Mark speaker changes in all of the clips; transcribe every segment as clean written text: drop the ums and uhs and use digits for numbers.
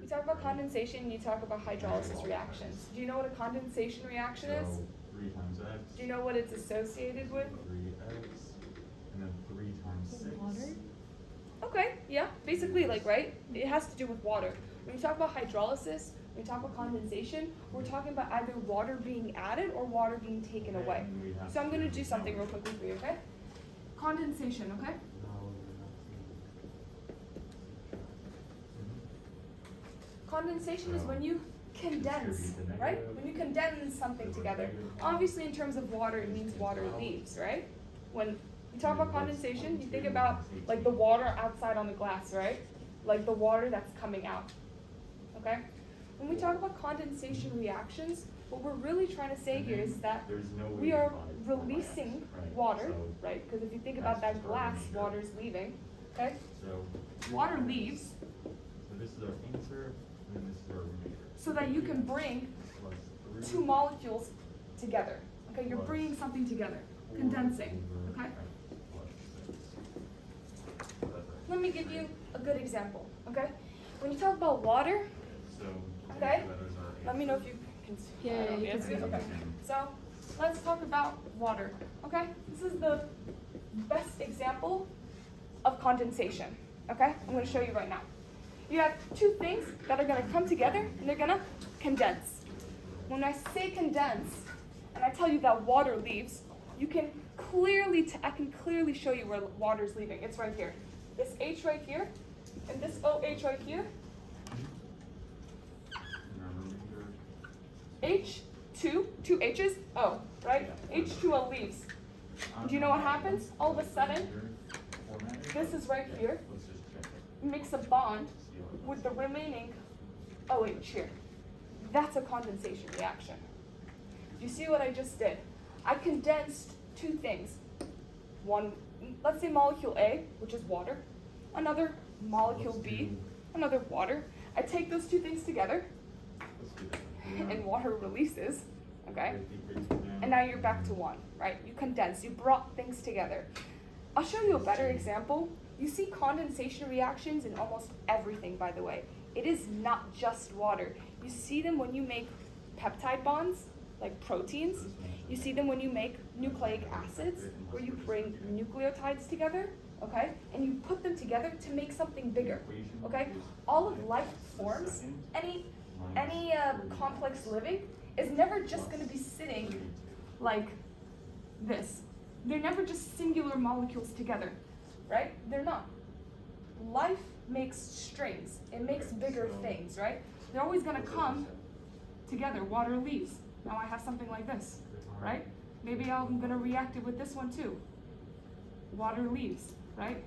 Speaker 1: You talk about condensation, you talk about hydrolysis reactions. Do you know what a condensation reaction is?
Speaker 2: 3 times x.
Speaker 1: Do you know what it's associated with?
Speaker 2: 3x, and then 3 times 6.
Speaker 1: Water? Okay, yeah, basically right? It has to do with water. When you talk about hydrolysis, when you talk about condensation, we're talking about either water being added or water being taken away. So I'm going to do something real quickly for you, okay? Condensation, okay? Condensation is when you condense, right? When you condense something together. Obviously, in terms of water, it means water leaves, right? When you talk about condensation, you think about like the water outside on the glass, right? Like the water that's coming out, okay? When we talk about condensation reactions, what we're really trying to say here is that we are releasing water, right? Because if you think about that glass, water's leaving, okay? Water leaves.
Speaker 2: So this is our answer, and then this is our remainder.
Speaker 1: So that you can bring 2 molecules together. Okay, you're bringing something together, condensing. Okay. Let me give you a good example. Okay, when you talk about water, okay, let me know if you can. Yeah, you can see. Okay. So let's talk about water. Okay, this is the best example of condensation. Okay, I'm going to show you right now. You have 2 things that are going to come together and they're going to condense. When I say condense and I tell you that water leaves, you can clearly, I can clearly show you where water is leaving. It's right here. This H right here and this OH right here. H2, 2 H's, O, right? H2O leaves. Do you know what happens? All of a sudden, this is right here. Makes a bond with the remaining OH here. That's a condensation reaction. You see what I just did? I condensed 2 things. One, let's say molecule A, which is water, another molecule B, another water. I take those 2 things together, and water releases, okay? And now you're back to 1, right? You condense, you brought things together. I'll show you a better example. You see condensation reactions in almost everything, by the way. It is not just water. You see them when you make peptide bonds, like proteins. You see them when you make nucleic acids, where you bring nucleotides together, okay? And you put them together to make something bigger, okay? All of life forms, any complex living is never just going to be sitting like this. They're never just singular molecules together, right? They're not. Life makes strings. It makes bigger things, right? They're always going to come together. Water leaves. Now I have something like this, right? Maybe I'm going to react it with this one too. Water leaves, right?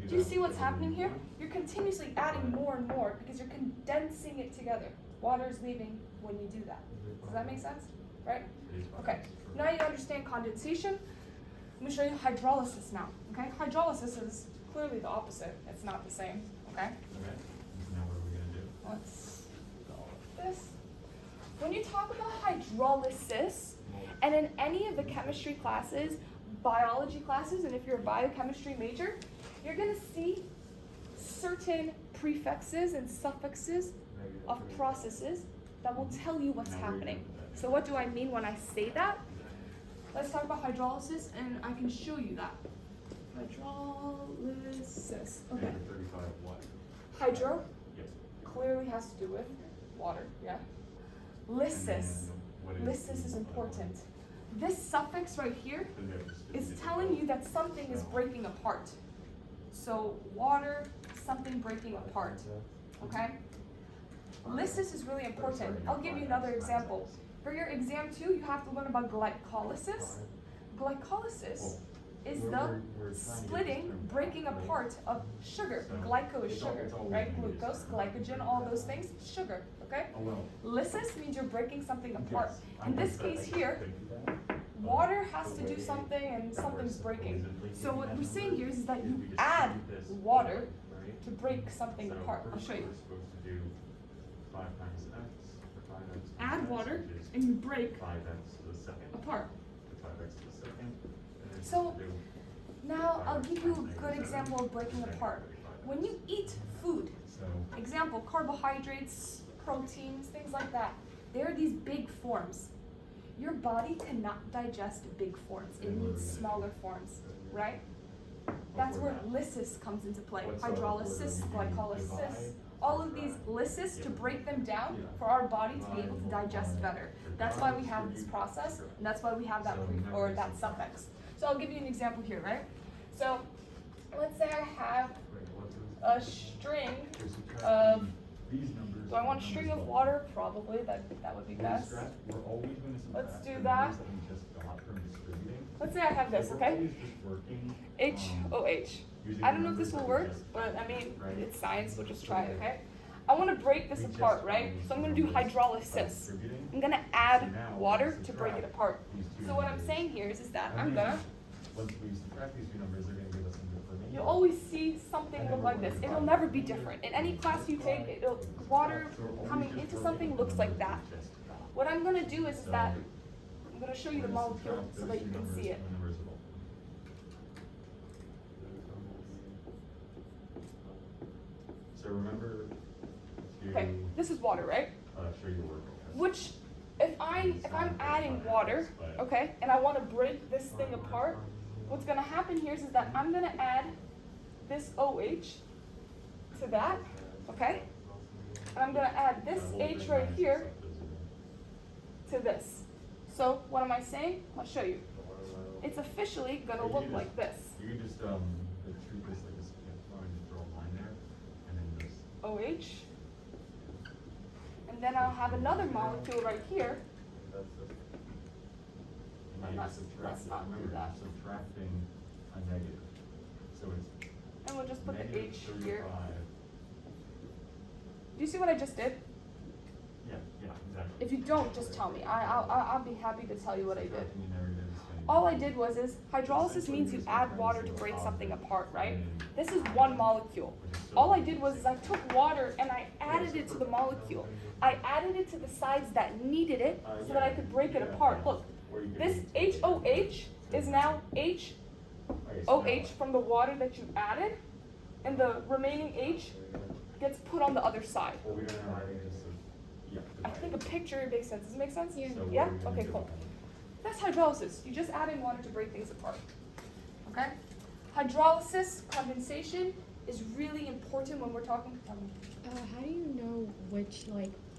Speaker 1: Do you see what's happening here? You're continuously adding more and more because you're condensing it together. Water is leaving when you do that. Does that make sense? Right? Okay. Now you understand condensation. Let me show you hydrolysis now. Okay? Hydrolysis is clearly the opposite. It's not the same. Okay?
Speaker 2: Okay. Now what are we going to do?
Speaker 1: Let's go with this. When you talk about hydrolysis, and in any of the chemistry classes, biology classes, and if you're a biochemistry major, you're going to see certain prefixes and suffixes of processes that will tell you what's happening. So what do I mean when I say that? Let's talk about hydrolysis, and I can show you that. Hydrolysis. Okay. Hydro clearly has to do with water, yeah? Lysis. Lysis is important. This suffix right here is telling you that something is breaking apart. So water, something breaking apart, okay? Lysis is really important. I'll give you another example. For your exam 2, you have to learn about glycolysis. Glycolysis is the splitting, breaking apart of sugar. Glyco is sugar, right? Glucose, glycogen, all those things, sugar, okay? Lysis means you're breaking something apart. In this case here, water has to do something and something's breaking. So what we're saying here is that you add water to break something apart. I'll show you. Add water and you break apart. So now I'll give you a good example of breaking apart. when you eat food,
Speaker 2: So,
Speaker 1: example, carbohydrates, proteins, things like that, they're these big forms. Your body cannot digest big forms. It needs smaller forms, right? That's where lysis comes into play. Hydrolysis, glycolysis, all of these lysis to break them down for our body to be able to digest better. That's why we have this process, and that's why we have that or that suffix. So I'll give you an example here, right? So let's say I have a string of, do I want a string of water? Probably, that would be best. Let's do that. Let's say I have this, okay? HOH. I don't know if this will work, but I mean, it's science, we'll just try it, okay? I want to break this apart, right? So I'm going to do hydrolysis. I'm going to add water to break it apart. So what I'm saying here is that I'm going to,
Speaker 2: Once we subtract these two numbers, they're going to give us some information.
Speaker 1: you'll always see something look like this. It'll never be different. In any class you take, water coming into something looks like that. What I'm going to do is that I'm going to show you the molecule so that you can see it.
Speaker 2: So remember to
Speaker 1: Okay, this is water, right?
Speaker 2: show your work.
Speaker 1: Which, if I'm adding water, okay, and I want to break this thing apart, what's going to happen here is that I'm going to add this OH to that, okay? And I'm going to add this H right here to this. So what am I saying? I'll show you. It's officially going to look like this.
Speaker 2: You can just treat this like this. Just draw a line there, and then this.
Speaker 1: OH. And then I'll have another molecule right here.
Speaker 2: And
Speaker 1: let's not do
Speaker 2: remember,
Speaker 1: that.
Speaker 2: you're subtracting a negative. So it's
Speaker 1: And we'll just put the
Speaker 2: negative
Speaker 1: H
Speaker 2: 35.
Speaker 1: here. Do you see what I just did?
Speaker 2: Yeah, exactly.
Speaker 1: If you don't, just tell me. I'll be happy to tell you what I did.
Speaker 2: Subtracting a negative is going to-
Speaker 1: All I did was hydrolysis means you add water to break something apart, right? This is one molecule. All I did was I took water and I added it to the molecule. I added it to the sides that needed it so that I could break it apart. Look, this HOH is now HOH from the water that you added, and the remaining H gets put on the other side.
Speaker 2: Well, we don't have anything, just
Speaker 1: I think a picture makes sense. Does it make sense?
Speaker 2: So what
Speaker 1: Yeah?
Speaker 2: are we gonna
Speaker 1: Okay,
Speaker 2: do?
Speaker 1: cool. That's hydrolysis. You're just adding water to break things apart. Okay? Hydrolysis, condensation, is really important when we're talking.
Speaker 3: How do you know which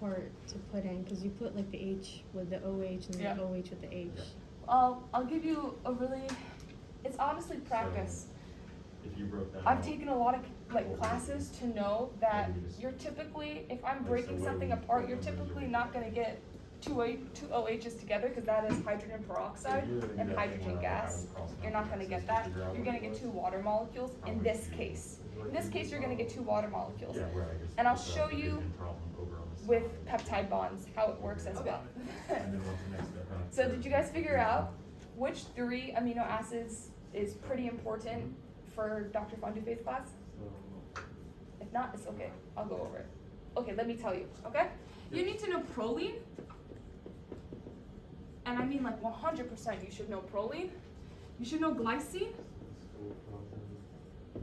Speaker 3: part to put in? Because you put the H with the OH and
Speaker 1: Yeah.
Speaker 3: the OH with the H.
Speaker 1: I'll give you a really, it's honestly practice.
Speaker 2: If you broke that
Speaker 1: I've
Speaker 2: out,
Speaker 1: taken a lot of classes to know that you're typically, if I'm breaking something apart, you're typically not going to get two OHs together because that is hydrogen peroxide and hydrogen gas. You're not going to get that. You're going to get two water molecules in this case. In this case, you're going to get two water molecules.
Speaker 2: Yeah, right, I guess
Speaker 1: And I'll
Speaker 2: that's
Speaker 1: show
Speaker 2: the
Speaker 1: you
Speaker 2: division problem over on this
Speaker 1: with
Speaker 2: side.
Speaker 1: peptide bonds how it works as well.
Speaker 2: And then what's the next step after?
Speaker 1: So did you guys figure out which 3 amino acids is pretty important for Dr. Fondufe's class? If not, it's okay. I'll go over it. Okay, let me tell you, okay? You need to know proline. And I mean 100% you should know proline. You should know glycine.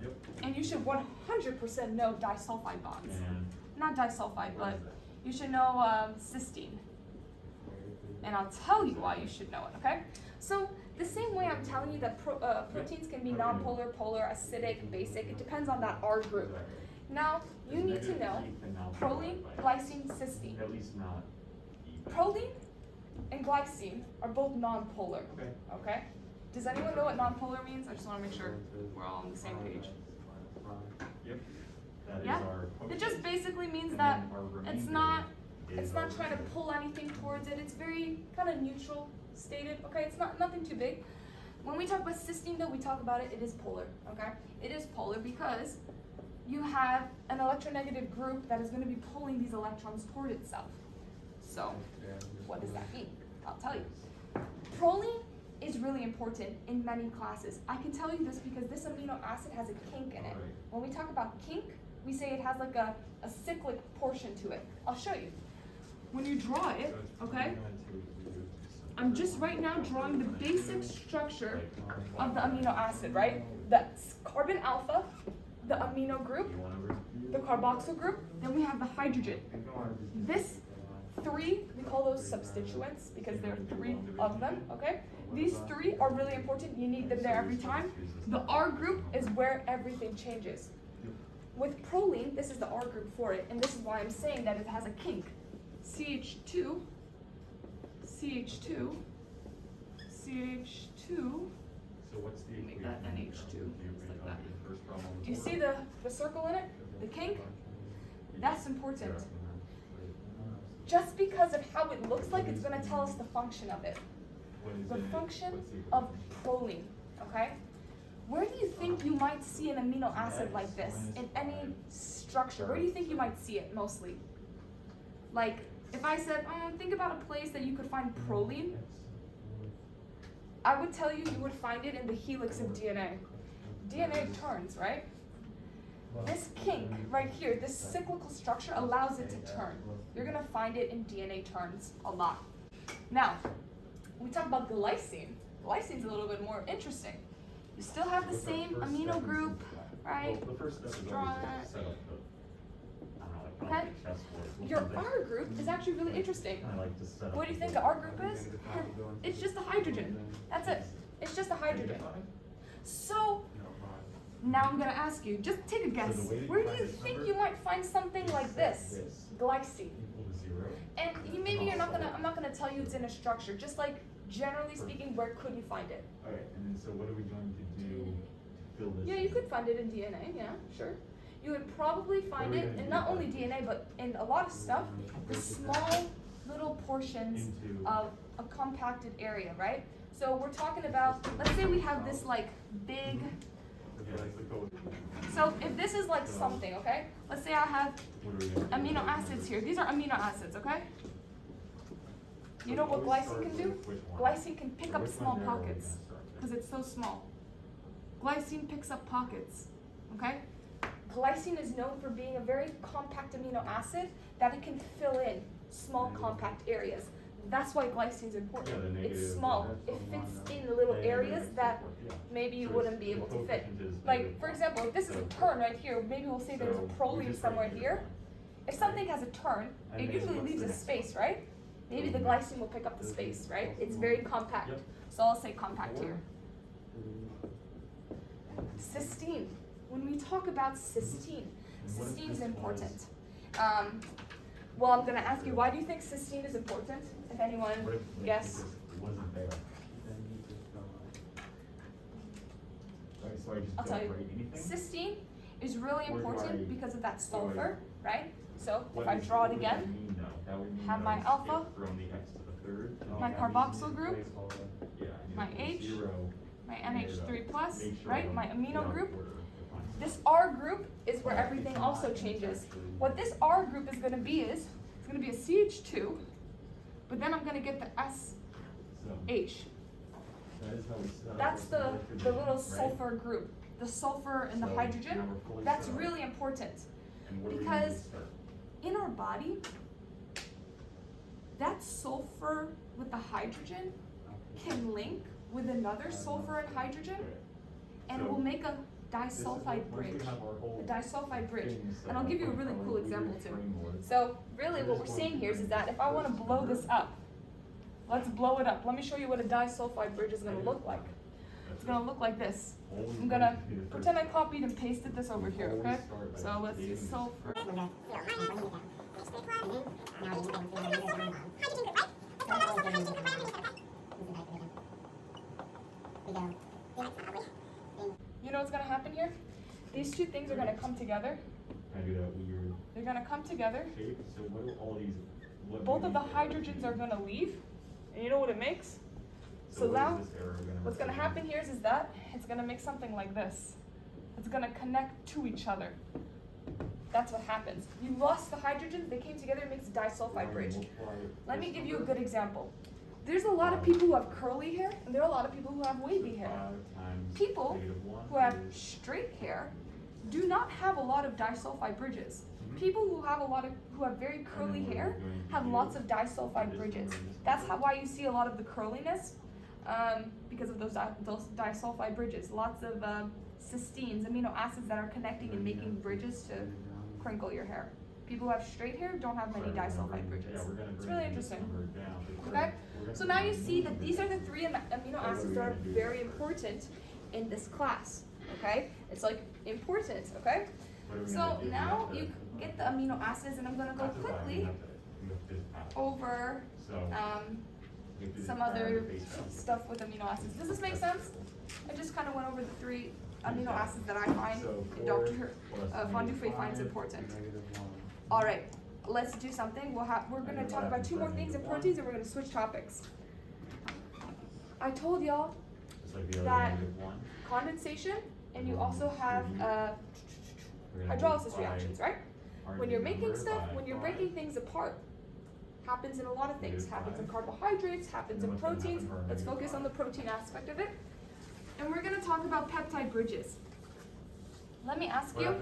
Speaker 2: Yep.
Speaker 1: And you should 100% know disulfide bonds.
Speaker 2: And
Speaker 1: Not disulfide, but you should know cysteine. And I'll tell you why you should know it, okay? So the same way I'm telling you that proteins can be nonpolar, polar, acidic, basic, it depends on that R group. Now, you need to know proline, glycine, cysteine.
Speaker 2: at least not even.
Speaker 1: Proline and glycine are both nonpolar,
Speaker 2: Okay.
Speaker 1: okay? Does anyone know what nonpolar means? I just want to make sure we're all on the same page.
Speaker 2: Yep. That is
Speaker 1: Yeah?
Speaker 2: our
Speaker 1: It just basically means
Speaker 2: And
Speaker 1: that
Speaker 2: then our
Speaker 1: it's
Speaker 2: remainder
Speaker 1: not
Speaker 2: is
Speaker 1: trying to
Speaker 2: our-
Speaker 1: pull anything towards it. It's very kind of neutral stated, okay? It's nothing too big. When we talk about cysteine though, we talk about it is polar, okay? It is polar because you have an electronegative group that is going to be pulling these electrons toward itself. So, what does that mean? I'll tell you. Proline is really important in many classes. I can tell you this because this amino acid has a kink in it. When we talk about kink, we say it has a cyclic portion to it. I'll show you. When you draw it, okay, I'm just right now drawing the basic structure of the amino acid, right? That's carbon alpha, the amino group, the carboxyl group, then we have the hydrogen. This three, we call those substituents because there are three of them, okay? These three are really important. You need them there every time. The R group is where everything changes. With proline, this is the R group for it, and this is why I'm saying that it has a kink. CH2, CH2, CH2.
Speaker 2: So what's the
Speaker 1: Make that NH2, just like that.
Speaker 2: First problem
Speaker 1: Do you see the circle in it? The kink? That's important. Just because of how it looks like, it's going to tell us the function of it. The function of proline, okay? Where do you think you might see an amino acid like this in any structure? Where do you think you might see it mostly? Like, if I said, think about a place that you could find proline, I would tell you would find it in the helix of DNA. DNA turns, right? This kink right here, this cyclical structure allows it to turn. You're gonna find it in DNA turns a lot. Now, we talk about glycine. Glycine's a little bit more interesting. You still have the same amino group, right?
Speaker 2: The first step is
Speaker 1: Draw
Speaker 2: always
Speaker 1: that.
Speaker 2: set up the,
Speaker 1: Okay. Your R group is actually really interesting. What do you think the R group is? It's just a hydrogen. That's it. It's just a hydrogen. So, now I'm gonna ask you, just take a guess. Where do you think you might find something like this? Glycine. And I'm not gonna tell you it's in a structure. Just like, generally speaking, where could you find it?
Speaker 2: Alright, and then so what are we going to do to fill this?
Speaker 1: Yeah, you could find it in DNA, yeah, sure. You would probably find it in not only DNA, but in a lot of stuff, the small little portions of a compacted area, right? So we're talking about, let's say we have this like big, so if this is like something, okay? Let's say I have amino acids here. These are amino acids, okay? You know what glycine can do? Glycine can pick up small pockets because it's so small. Glycine picks up pockets, okay? Glycine is known for being a very compact amino acid that it can fill in small compact areas. That's why glycine is important. It's small. It fits in the little areas that maybe you wouldn't be able to fit. Like, for example, if this is a turn right here, maybe we'll say there's a proline somewhere here. If something has a turn, it usually leaves a space, right? Maybe the glycine will pick up the space, right? It's very compact. So I'll say compact here. Cysteine. When we talk about cysteine, cysteine is important. Well, I'm going to ask you, why do you think cysteine is important? If anyone guess. I'll tell you. Cysteine is really important because of that sulfur, right? So if I draw it again, have my alpha, my carboxyl group, my H, my NH3+, right? My amino group. This R group is where everything also changes. What this R group is going to be is, it's going to be a CH2, but then I'm going to get the SH. That's the little sulfur group. The sulfur and the hydrogen, that's really important. Because in our body, that sulfur with the hydrogen can link with another sulfur and hydrogen, and it will make a disulfide bridge. A disulfide bridge. And I'll give you a really cool example too. So really what we're saying here is that if I want to blow this up, let's blow it up. Let me show you what a disulfide bridge is going to look like. It's going to look like this. I'm going to pretend I copied and pasted this over here, okay? So let's use sulfur. You know what's going to happen here? These two things are going to come together. They're going to come together. Both of the hydrogens are going to leave. And you know what it makes? So now, what's going to happen here is that it's going to make something like this. It's going to connect to each other. That's what happens. You lost the hydrogens, they came together, it makes a disulfide bridge. Let me give you a good example. There's a lot of people who have curly hair, and there are a lot of people who have wavy hair. People who have straight hair do not have a lot of disulfide bridges. People who have very curly hair have lots of disulfide bridges. That's why you see a lot of the curliness. because of those disulfide bridges. Lots of cysteines, amino acids that are connecting and making bridges to crinkle your hair. People who have straight hair don't have many disulfide bridges. It's really interesting. Okay? So now you see that these are the 3 amino acids that are very important in this class. Okay? It's like important, okay? So now you get the amino acids, and I'm going to go quickly over some other stuff with amino acids. Does this make sense? I just kind of went over the 3 amino acids that I find and Dr. Fondufe finds important. All right, let's do something. We're going to talk about 2 more things in proteins, and we're going to switch topics. I told y'all that condensation, and you also have hydrolysis reactions, right? When you're making stuff, when you're breaking things apart, happens in a lot of things. Happens in carbohydrates, happens in proteins. Let's focus on the protein aspect of it. And we're going to talk about peptide bridges. Let me ask you,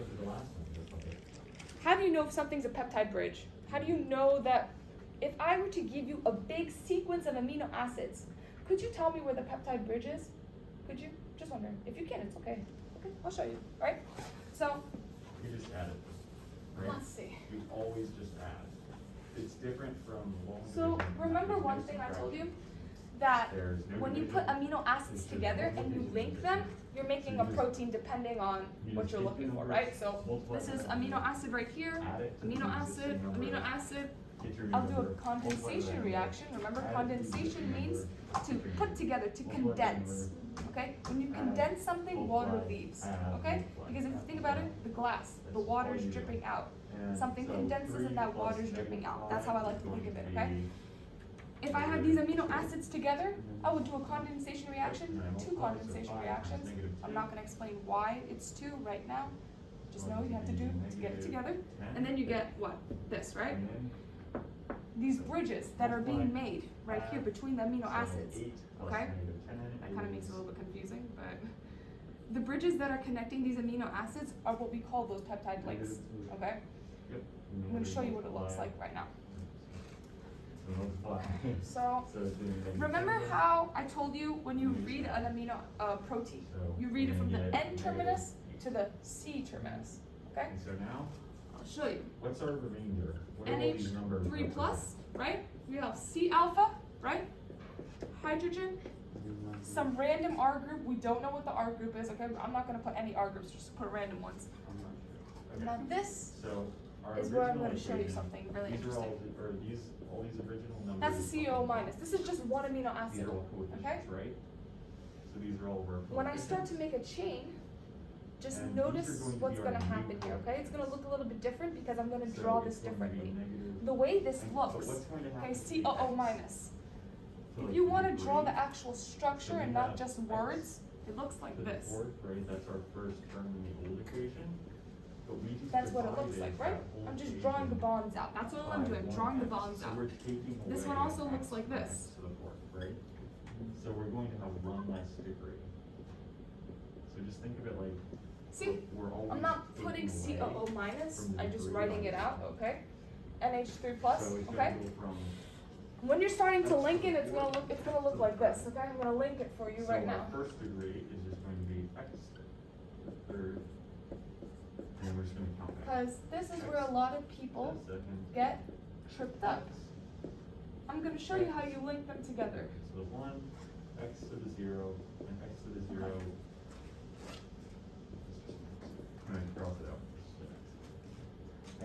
Speaker 1: how do you know if something's a peptide bridge? How do you know that if I were to give you a big sequence of amino acids, could you tell me where the peptide bridge is? Could you? Just wondering. If you can, it's okay. Okay, I'll show you. All right? So,
Speaker 2: you just add it. Right?
Speaker 1: Let's see.
Speaker 2: You always just add. It's different from long
Speaker 1: So
Speaker 2: division.
Speaker 1: remember one thing I told you? That when you put amino acids together and you link them, you're making a protein depending on what you're looking for, right? So this is amino acid right here, amino acid, amino acid. I'll do a condensation reaction. Remember, condensation means to put together, to condense. Okay? When you condense something, water leaves. Okay? Because if you think about it, the glass, the water is dripping out. Something condenses and that water is dripping out. That's how I like to think of it, okay? If I have these amino acids together, I would do a condensation reaction, 2 condensation reactions. I'm not going to explain why it's 2 right now. Just know you have to do to get it together. And then you get what? This, right? These bridges that are being made right here between the amino acids. Okay? That kind of makes it a little bit confusing, but the bridges that are connecting these amino acids are what we call those peptide links. Okay? I'm going to show you what it looks like right now. So, remember how I told you when you read an amino protein, you read it from the N terminus to the C terminus, okay?
Speaker 2: So now,
Speaker 1: I'll show you.
Speaker 2: what's our remainder? What are all these numbers?
Speaker 1: NH3 plus, right? We have C alpha, right? Hydrogen, some random R group. We don't know what the R group is, okay? I'm not going to put any R groups, just put random ones. Now this is where I'm going to show you something really interesting.
Speaker 2: All these original numbers.
Speaker 1: That's a CO minus. This is just one amino acid.
Speaker 2: These are all coefficients,
Speaker 1: okay?
Speaker 2: right? So these are all our
Speaker 1: When I start to make a chain, just
Speaker 2: and
Speaker 1: notice
Speaker 2: these are
Speaker 1: what's going to
Speaker 2: be our
Speaker 1: happen
Speaker 2: new
Speaker 1: here, okay? It's going to look a little bit different because I'm going to
Speaker 2: So
Speaker 1: draw
Speaker 2: it's
Speaker 1: this
Speaker 2: going to be
Speaker 1: differently.
Speaker 2: negative.
Speaker 1: The way this
Speaker 2: And
Speaker 1: looks,
Speaker 2: so what's going to
Speaker 1: okay,
Speaker 2: happen
Speaker 1: COO
Speaker 2: is
Speaker 1: minus.
Speaker 2: So
Speaker 1: If you
Speaker 2: like
Speaker 1: want
Speaker 2: the
Speaker 1: to draw the
Speaker 2: grade,
Speaker 1: actual structure
Speaker 2: so we
Speaker 1: and not
Speaker 2: have
Speaker 1: just
Speaker 2: X
Speaker 1: words, it looks like
Speaker 2: to the
Speaker 1: this.
Speaker 2: 4th, right? That's our first term in the old equation. But we just
Speaker 1: That's what it looks
Speaker 2: divided
Speaker 1: like, right?
Speaker 2: that whole
Speaker 1: I'm just
Speaker 2: equation
Speaker 1: drawing the bonds out. That's all I'm
Speaker 2: by
Speaker 1: doing, drawing the
Speaker 2: 1x.
Speaker 1: bonds
Speaker 2: So
Speaker 1: out.
Speaker 2: we're taking
Speaker 1: This
Speaker 2: away
Speaker 1: one also
Speaker 2: x
Speaker 1: looks like
Speaker 2: times
Speaker 1: this.
Speaker 2: to the 4th, right? So we're going to have 1 less degree. So just think of it like
Speaker 1: See,
Speaker 2: we're always
Speaker 1: I'm not putting
Speaker 2: taking
Speaker 1: COO
Speaker 2: away
Speaker 1: minus,
Speaker 2: from the
Speaker 1: I'm just
Speaker 2: degree
Speaker 1: writing
Speaker 2: on
Speaker 1: it
Speaker 2: the
Speaker 1: out,
Speaker 2: side.
Speaker 1: okay? NH3 plus,
Speaker 2: So it's
Speaker 1: okay?
Speaker 2: gonna go from
Speaker 1: When you're starting to link it, it's gonna look like this, okay? I'm gonna link it for you right now.
Speaker 2: So our first degree is just going to be x to the 3rd, and we're just going to count that.
Speaker 1: Because this is where a lot of people
Speaker 2: The second,
Speaker 1: get tripped up.
Speaker 2: x.
Speaker 1: I'm gonna show you how you link them together.
Speaker 2: So the 1, x to the 0, and x to the 0. I'm going to cross it out.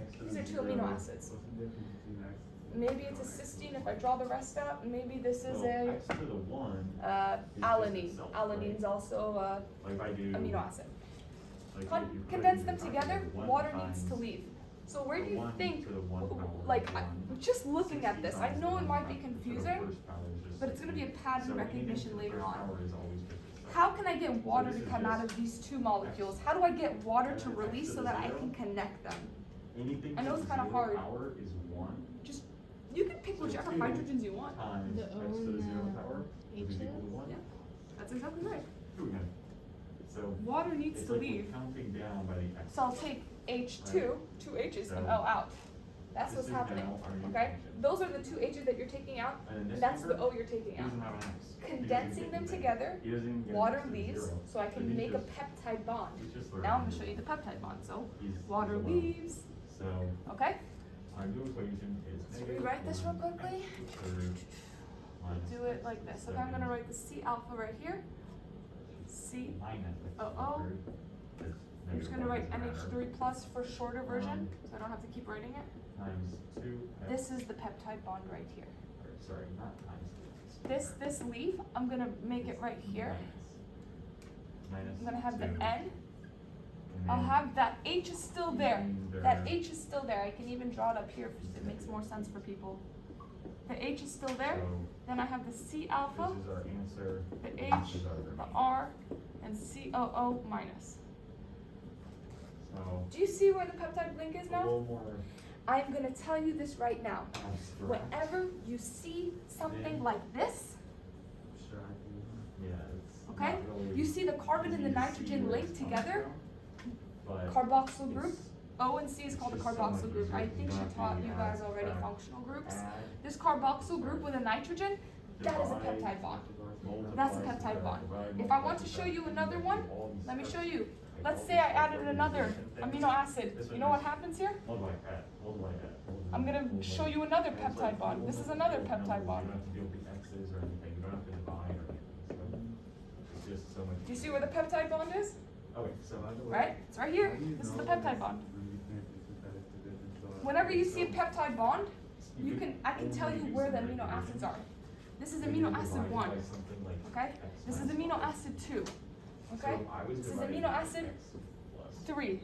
Speaker 2: X to
Speaker 1: These
Speaker 2: the
Speaker 1: are 2
Speaker 2: 0.
Speaker 1: amino acids.
Speaker 2: What's the difference between x?
Speaker 1: Maybe it's a cysteine if I draw the rest out, and maybe this is
Speaker 2: So
Speaker 1: a
Speaker 2: x to the 1 is just
Speaker 1: alanine.
Speaker 2: itself,
Speaker 1: Alanine's
Speaker 2: right?
Speaker 1: also
Speaker 2: Like if I do,
Speaker 1: amino acid.
Speaker 2: like if you put
Speaker 1: Condense
Speaker 2: in
Speaker 1: them
Speaker 2: your
Speaker 1: together,
Speaker 2: calculator,
Speaker 1: water
Speaker 2: 1
Speaker 1: needs to
Speaker 2: times
Speaker 1: leave. So where do
Speaker 2: the
Speaker 1: you
Speaker 2: 1
Speaker 1: think,
Speaker 2: to the 1 power
Speaker 1: like,
Speaker 2: of 1,
Speaker 1: just looking at
Speaker 2: 60
Speaker 1: this, I
Speaker 2: times
Speaker 1: know
Speaker 2: the
Speaker 1: it
Speaker 2: 1
Speaker 1: might be
Speaker 2: power, so the
Speaker 1: confusing,
Speaker 2: first power is just
Speaker 1: but it's gonna be a
Speaker 2: 60.
Speaker 1: pattern
Speaker 2: So
Speaker 1: recognition
Speaker 2: anything to the
Speaker 1: later
Speaker 2: first
Speaker 1: on.
Speaker 2: power is always just itself.
Speaker 1: How can I get water
Speaker 2: this
Speaker 1: to
Speaker 2: is
Speaker 1: come out
Speaker 2: just
Speaker 1: of these 2 molecules? How do I get water
Speaker 2: And
Speaker 1: to
Speaker 2: then x
Speaker 1: release
Speaker 2: to
Speaker 1: so
Speaker 2: the
Speaker 1: that I
Speaker 2: 0,
Speaker 1: can connect them?
Speaker 2: Anything
Speaker 1: I know
Speaker 2: to
Speaker 1: it's
Speaker 2: the
Speaker 1: kinda
Speaker 2: 0
Speaker 1: hard.
Speaker 2: power is 1
Speaker 1: Just, you can pick
Speaker 2: So
Speaker 1: whichever
Speaker 2: 2
Speaker 1: hydrogens you want.
Speaker 2: times
Speaker 3: The
Speaker 2: x to the 0
Speaker 3: own,
Speaker 2: power is
Speaker 3: H's?
Speaker 2: equal to 1.
Speaker 1: Yeah. That's exactly right.
Speaker 2: Here we go. So
Speaker 1: Water needs
Speaker 2: it's
Speaker 1: to
Speaker 2: like
Speaker 1: leave.
Speaker 2: we're counting down by the x.
Speaker 1: So I'll take H2, 2 H's, and
Speaker 2: So
Speaker 1: O out. That's
Speaker 2: this
Speaker 1: what's
Speaker 2: is
Speaker 1: happening,
Speaker 2: now our new
Speaker 1: okay?
Speaker 2: function.
Speaker 1: Those are the 2 H's that you're taking out,
Speaker 2: And in
Speaker 1: and
Speaker 2: this
Speaker 1: that's the
Speaker 2: number,
Speaker 1: O you're taking
Speaker 2: it
Speaker 1: out.
Speaker 2: doesn't have an x.
Speaker 1: Condense condensing them together,
Speaker 2: He doesn't even get
Speaker 1: water
Speaker 2: to
Speaker 1: leaves,
Speaker 2: 0.
Speaker 1: so I
Speaker 2: So
Speaker 1: can
Speaker 2: he's
Speaker 1: make a
Speaker 2: just-
Speaker 1: peptide bond.
Speaker 2: He's just
Speaker 1: Now I'm
Speaker 2: learning.
Speaker 1: gonna show you the peptide bond. So
Speaker 2: He's
Speaker 1: water
Speaker 2: alone.
Speaker 1: leaves,
Speaker 2: So
Speaker 1: okay?
Speaker 2: our new equation is
Speaker 1: Let's
Speaker 2: negative
Speaker 1: rewrite this real
Speaker 2: 1
Speaker 1: quickly.
Speaker 2: x third minus
Speaker 1: Do it
Speaker 2: x
Speaker 1: like this. Okay,
Speaker 2: seven
Speaker 1: I'm gonna write the C alpha right here. C.
Speaker 2: minus x
Speaker 1: Oh.
Speaker 2: third is
Speaker 1: I'm just
Speaker 2: negative
Speaker 1: gonna
Speaker 2: 1
Speaker 1: write
Speaker 2: doesn't matter,
Speaker 1: NH3 plus for shorter version, so I don't have to keep writing it.
Speaker 2: times 2 x,
Speaker 1: This is the peptide bond right here.
Speaker 2: or sorry, not times
Speaker 1: This leaf, I'm gonna make it right here.
Speaker 2: minus
Speaker 1: I'm gonna have the
Speaker 2: 2,
Speaker 1: N.
Speaker 2: and
Speaker 1: I'll
Speaker 2: then
Speaker 1: have that H is still there.
Speaker 2: remainder-
Speaker 1: That H is still there. I can even draw it up here if it makes more sense for people. The H is still there.
Speaker 2: So
Speaker 1: Then I have the C alpha,
Speaker 2: this is our answer.
Speaker 1: the
Speaker 2: and
Speaker 1: H,
Speaker 2: this is our
Speaker 1: the
Speaker 2: remainder.
Speaker 1: R, and COO minus.
Speaker 2: So
Speaker 1: Do you see where the peptide link is
Speaker 2: a
Speaker 1: now?
Speaker 2: little more
Speaker 1: I'm gonna tell you this right now.
Speaker 2: abstract.
Speaker 1: Whenever you see something like this,
Speaker 2: Yeah, it's
Speaker 1: okay?
Speaker 2: not really
Speaker 1: You see the carbon and the
Speaker 2: easy to see
Speaker 1: nitrogen
Speaker 2: where
Speaker 1: linked
Speaker 2: it's coming
Speaker 1: together.
Speaker 2: from, but
Speaker 1: Carboxyl group.
Speaker 2: it's-
Speaker 1: O and C is called the
Speaker 2: it's just so
Speaker 1: carboxyl
Speaker 2: much
Speaker 1: group. I
Speaker 2: easier.
Speaker 1: think she
Speaker 2: You don't
Speaker 1: taught
Speaker 2: have to
Speaker 1: you guys already
Speaker 2: add,
Speaker 1: functional groups.
Speaker 2: add,
Speaker 1: This carboxyl group with a nitrogen, that is a
Speaker 2: divide,
Speaker 1: peptide bond.
Speaker 2: multiply,
Speaker 1: That's a peptide
Speaker 2: subtract,
Speaker 1: bond.
Speaker 2: divide,
Speaker 1: If I
Speaker 2: multiply,
Speaker 1: want to show you
Speaker 2: subtract,
Speaker 1: another
Speaker 2: do
Speaker 1: one,
Speaker 2: all these
Speaker 1: let me
Speaker 2: steps.
Speaker 1: show you.
Speaker 2: Like
Speaker 1: Let's
Speaker 2: all
Speaker 1: say
Speaker 2: these
Speaker 1: I added
Speaker 2: steps are
Speaker 1: another
Speaker 2: different things.
Speaker 1: amino acid.
Speaker 2: This
Speaker 1: You
Speaker 2: one
Speaker 1: know what
Speaker 2: is-
Speaker 1: happens here?
Speaker 2: Multiply, add, multiply, add, multiply,
Speaker 1: I'm gonna
Speaker 2: multiply.
Speaker 1: show you another
Speaker 2: And it's
Speaker 1: peptide
Speaker 2: like,
Speaker 1: bond.
Speaker 2: you
Speaker 1: This
Speaker 2: don't
Speaker 1: is
Speaker 2: have to
Speaker 1: another
Speaker 2: deal with
Speaker 1: peptide
Speaker 2: numbers,
Speaker 1: bond.
Speaker 2: You don't have to deal with the x's or anything, you don't have to divide or anything, so it's just so much.
Speaker 1: Do you see where the peptide bond is?
Speaker 2: Okay, so how do I?
Speaker 1: Right? It's right here. This is the peptide bond. Whenever you see a peptide bond, I can tell you where the amino acids are. This is amino acid 1, okay? This is amino acid 2, okay? This is amino acid 3.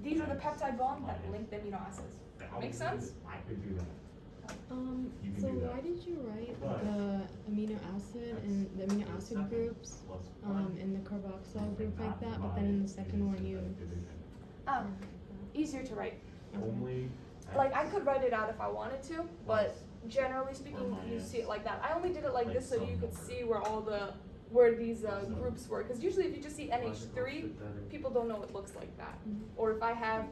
Speaker 1: These are the peptide bonds that link the amino acids. Make sense?
Speaker 2: I could do that. You can
Speaker 3: So
Speaker 2: do that.
Speaker 3: why did you write
Speaker 2: But-
Speaker 3: the amino acid and the amino acid groups in the carboxyl group like that, but then in the second one you?
Speaker 1: Easier to write.
Speaker 2: Only.
Speaker 1: Like, I could write it out if I wanted to, but generally speaking, you see it like that. I only did it like this so you could see where these groups were. Because usually if you just see NH3, people don't know it looks like that. Or if I have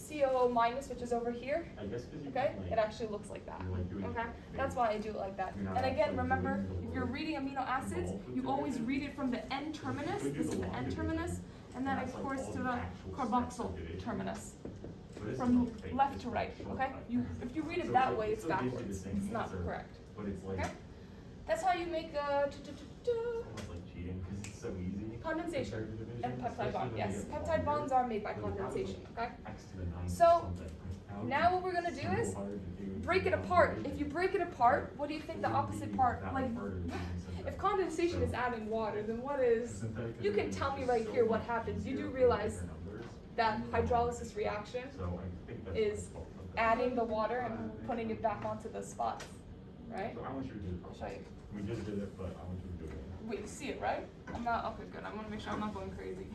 Speaker 1: COO minus, which is over here,
Speaker 2: I guess 'cause you
Speaker 1: okay,
Speaker 2: can, like,
Speaker 1: it actually looks like that.
Speaker 2: you're, like, doing
Speaker 1: Okay,
Speaker 2: it
Speaker 1: that's why I do it like that.
Speaker 2: You're not
Speaker 1: And again,
Speaker 2: actually
Speaker 1: remember,
Speaker 2: doing the
Speaker 1: if you're
Speaker 2: work
Speaker 1: reading amino acids,
Speaker 2: involved with
Speaker 1: you
Speaker 2: doing
Speaker 1: always
Speaker 2: it.
Speaker 1: read it from the N terminus,
Speaker 2: could do
Speaker 1: this is
Speaker 2: the
Speaker 1: the
Speaker 2: long
Speaker 1: N
Speaker 2: division,
Speaker 1: terminus, and then
Speaker 2: that's
Speaker 1: of
Speaker 2: like
Speaker 1: course
Speaker 2: all
Speaker 1: to
Speaker 2: the
Speaker 1: the
Speaker 2: actual steps
Speaker 1: carboxyl
Speaker 2: of division.
Speaker 1: terminus.
Speaker 2: But this is
Speaker 1: From
Speaker 2: like fake,
Speaker 1: left
Speaker 2: this
Speaker 1: to
Speaker 2: is
Speaker 1: right,
Speaker 2: short
Speaker 1: okay?
Speaker 2: cut.
Speaker 1: If you read
Speaker 2: So
Speaker 1: it that
Speaker 2: it
Speaker 1: way, it's
Speaker 2: still gives you the
Speaker 1: backwards.
Speaker 2: same
Speaker 1: It's not
Speaker 2: answer,
Speaker 1: correct.
Speaker 2: But it's like,
Speaker 1: Okay? That's how you make
Speaker 2: it's almost like cheating, cause it's so easy.
Speaker 1: condensation
Speaker 2: compared to division,
Speaker 1: and peptide
Speaker 2: especially
Speaker 1: bond.
Speaker 2: when
Speaker 1: Yes,
Speaker 2: you get
Speaker 1: peptide
Speaker 2: longer.
Speaker 1: bonds are made by
Speaker 2: So you have,
Speaker 1: condensation,
Speaker 2: like,
Speaker 1: okay?
Speaker 2: X to the 9
Speaker 1: So,
Speaker 2: or something. How
Speaker 1: Now
Speaker 2: is
Speaker 1: what we're gonna do
Speaker 2: so
Speaker 1: is
Speaker 2: hard to do
Speaker 1: break it
Speaker 2: one
Speaker 1: apart.
Speaker 2: division?
Speaker 1: If you break it apart, what do you think the opposite part,
Speaker 2: That
Speaker 1: like,
Speaker 2: part is using
Speaker 1: if
Speaker 2: synthetic.
Speaker 1: condensation is
Speaker 2: So-
Speaker 1: adding water, then what is,
Speaker 2: Synthetic
Speaker 1: you can
Speaker 2: division
Speaker 1: tell me
Speaker 2: is
Speaker 1: right
Speaker 2: so
Speaker 1: here what
Speaker 2: much
Speaker 1: happens. You
Speaker 2: easier
Speaker 1: do
Speaker 2: for
Speaker 1: realize
Speaker 2: bigger numbers.
Speaker 1: that hydrolysis reaction
Speaker 2: So I think that's
Speaker 1: is
Speaker 2: what it's called.
Speaker 1: adding the water and putting it back onto the spots, right?
Speaker 2: So I want you to do it.
Speaker 1: I'll show you.
Speaker 2: We just did it, but I want you to do it.
Speaker 1: Wait, you see it, right? I'm not, okay, good. I wanna make sure I'm not going crazy.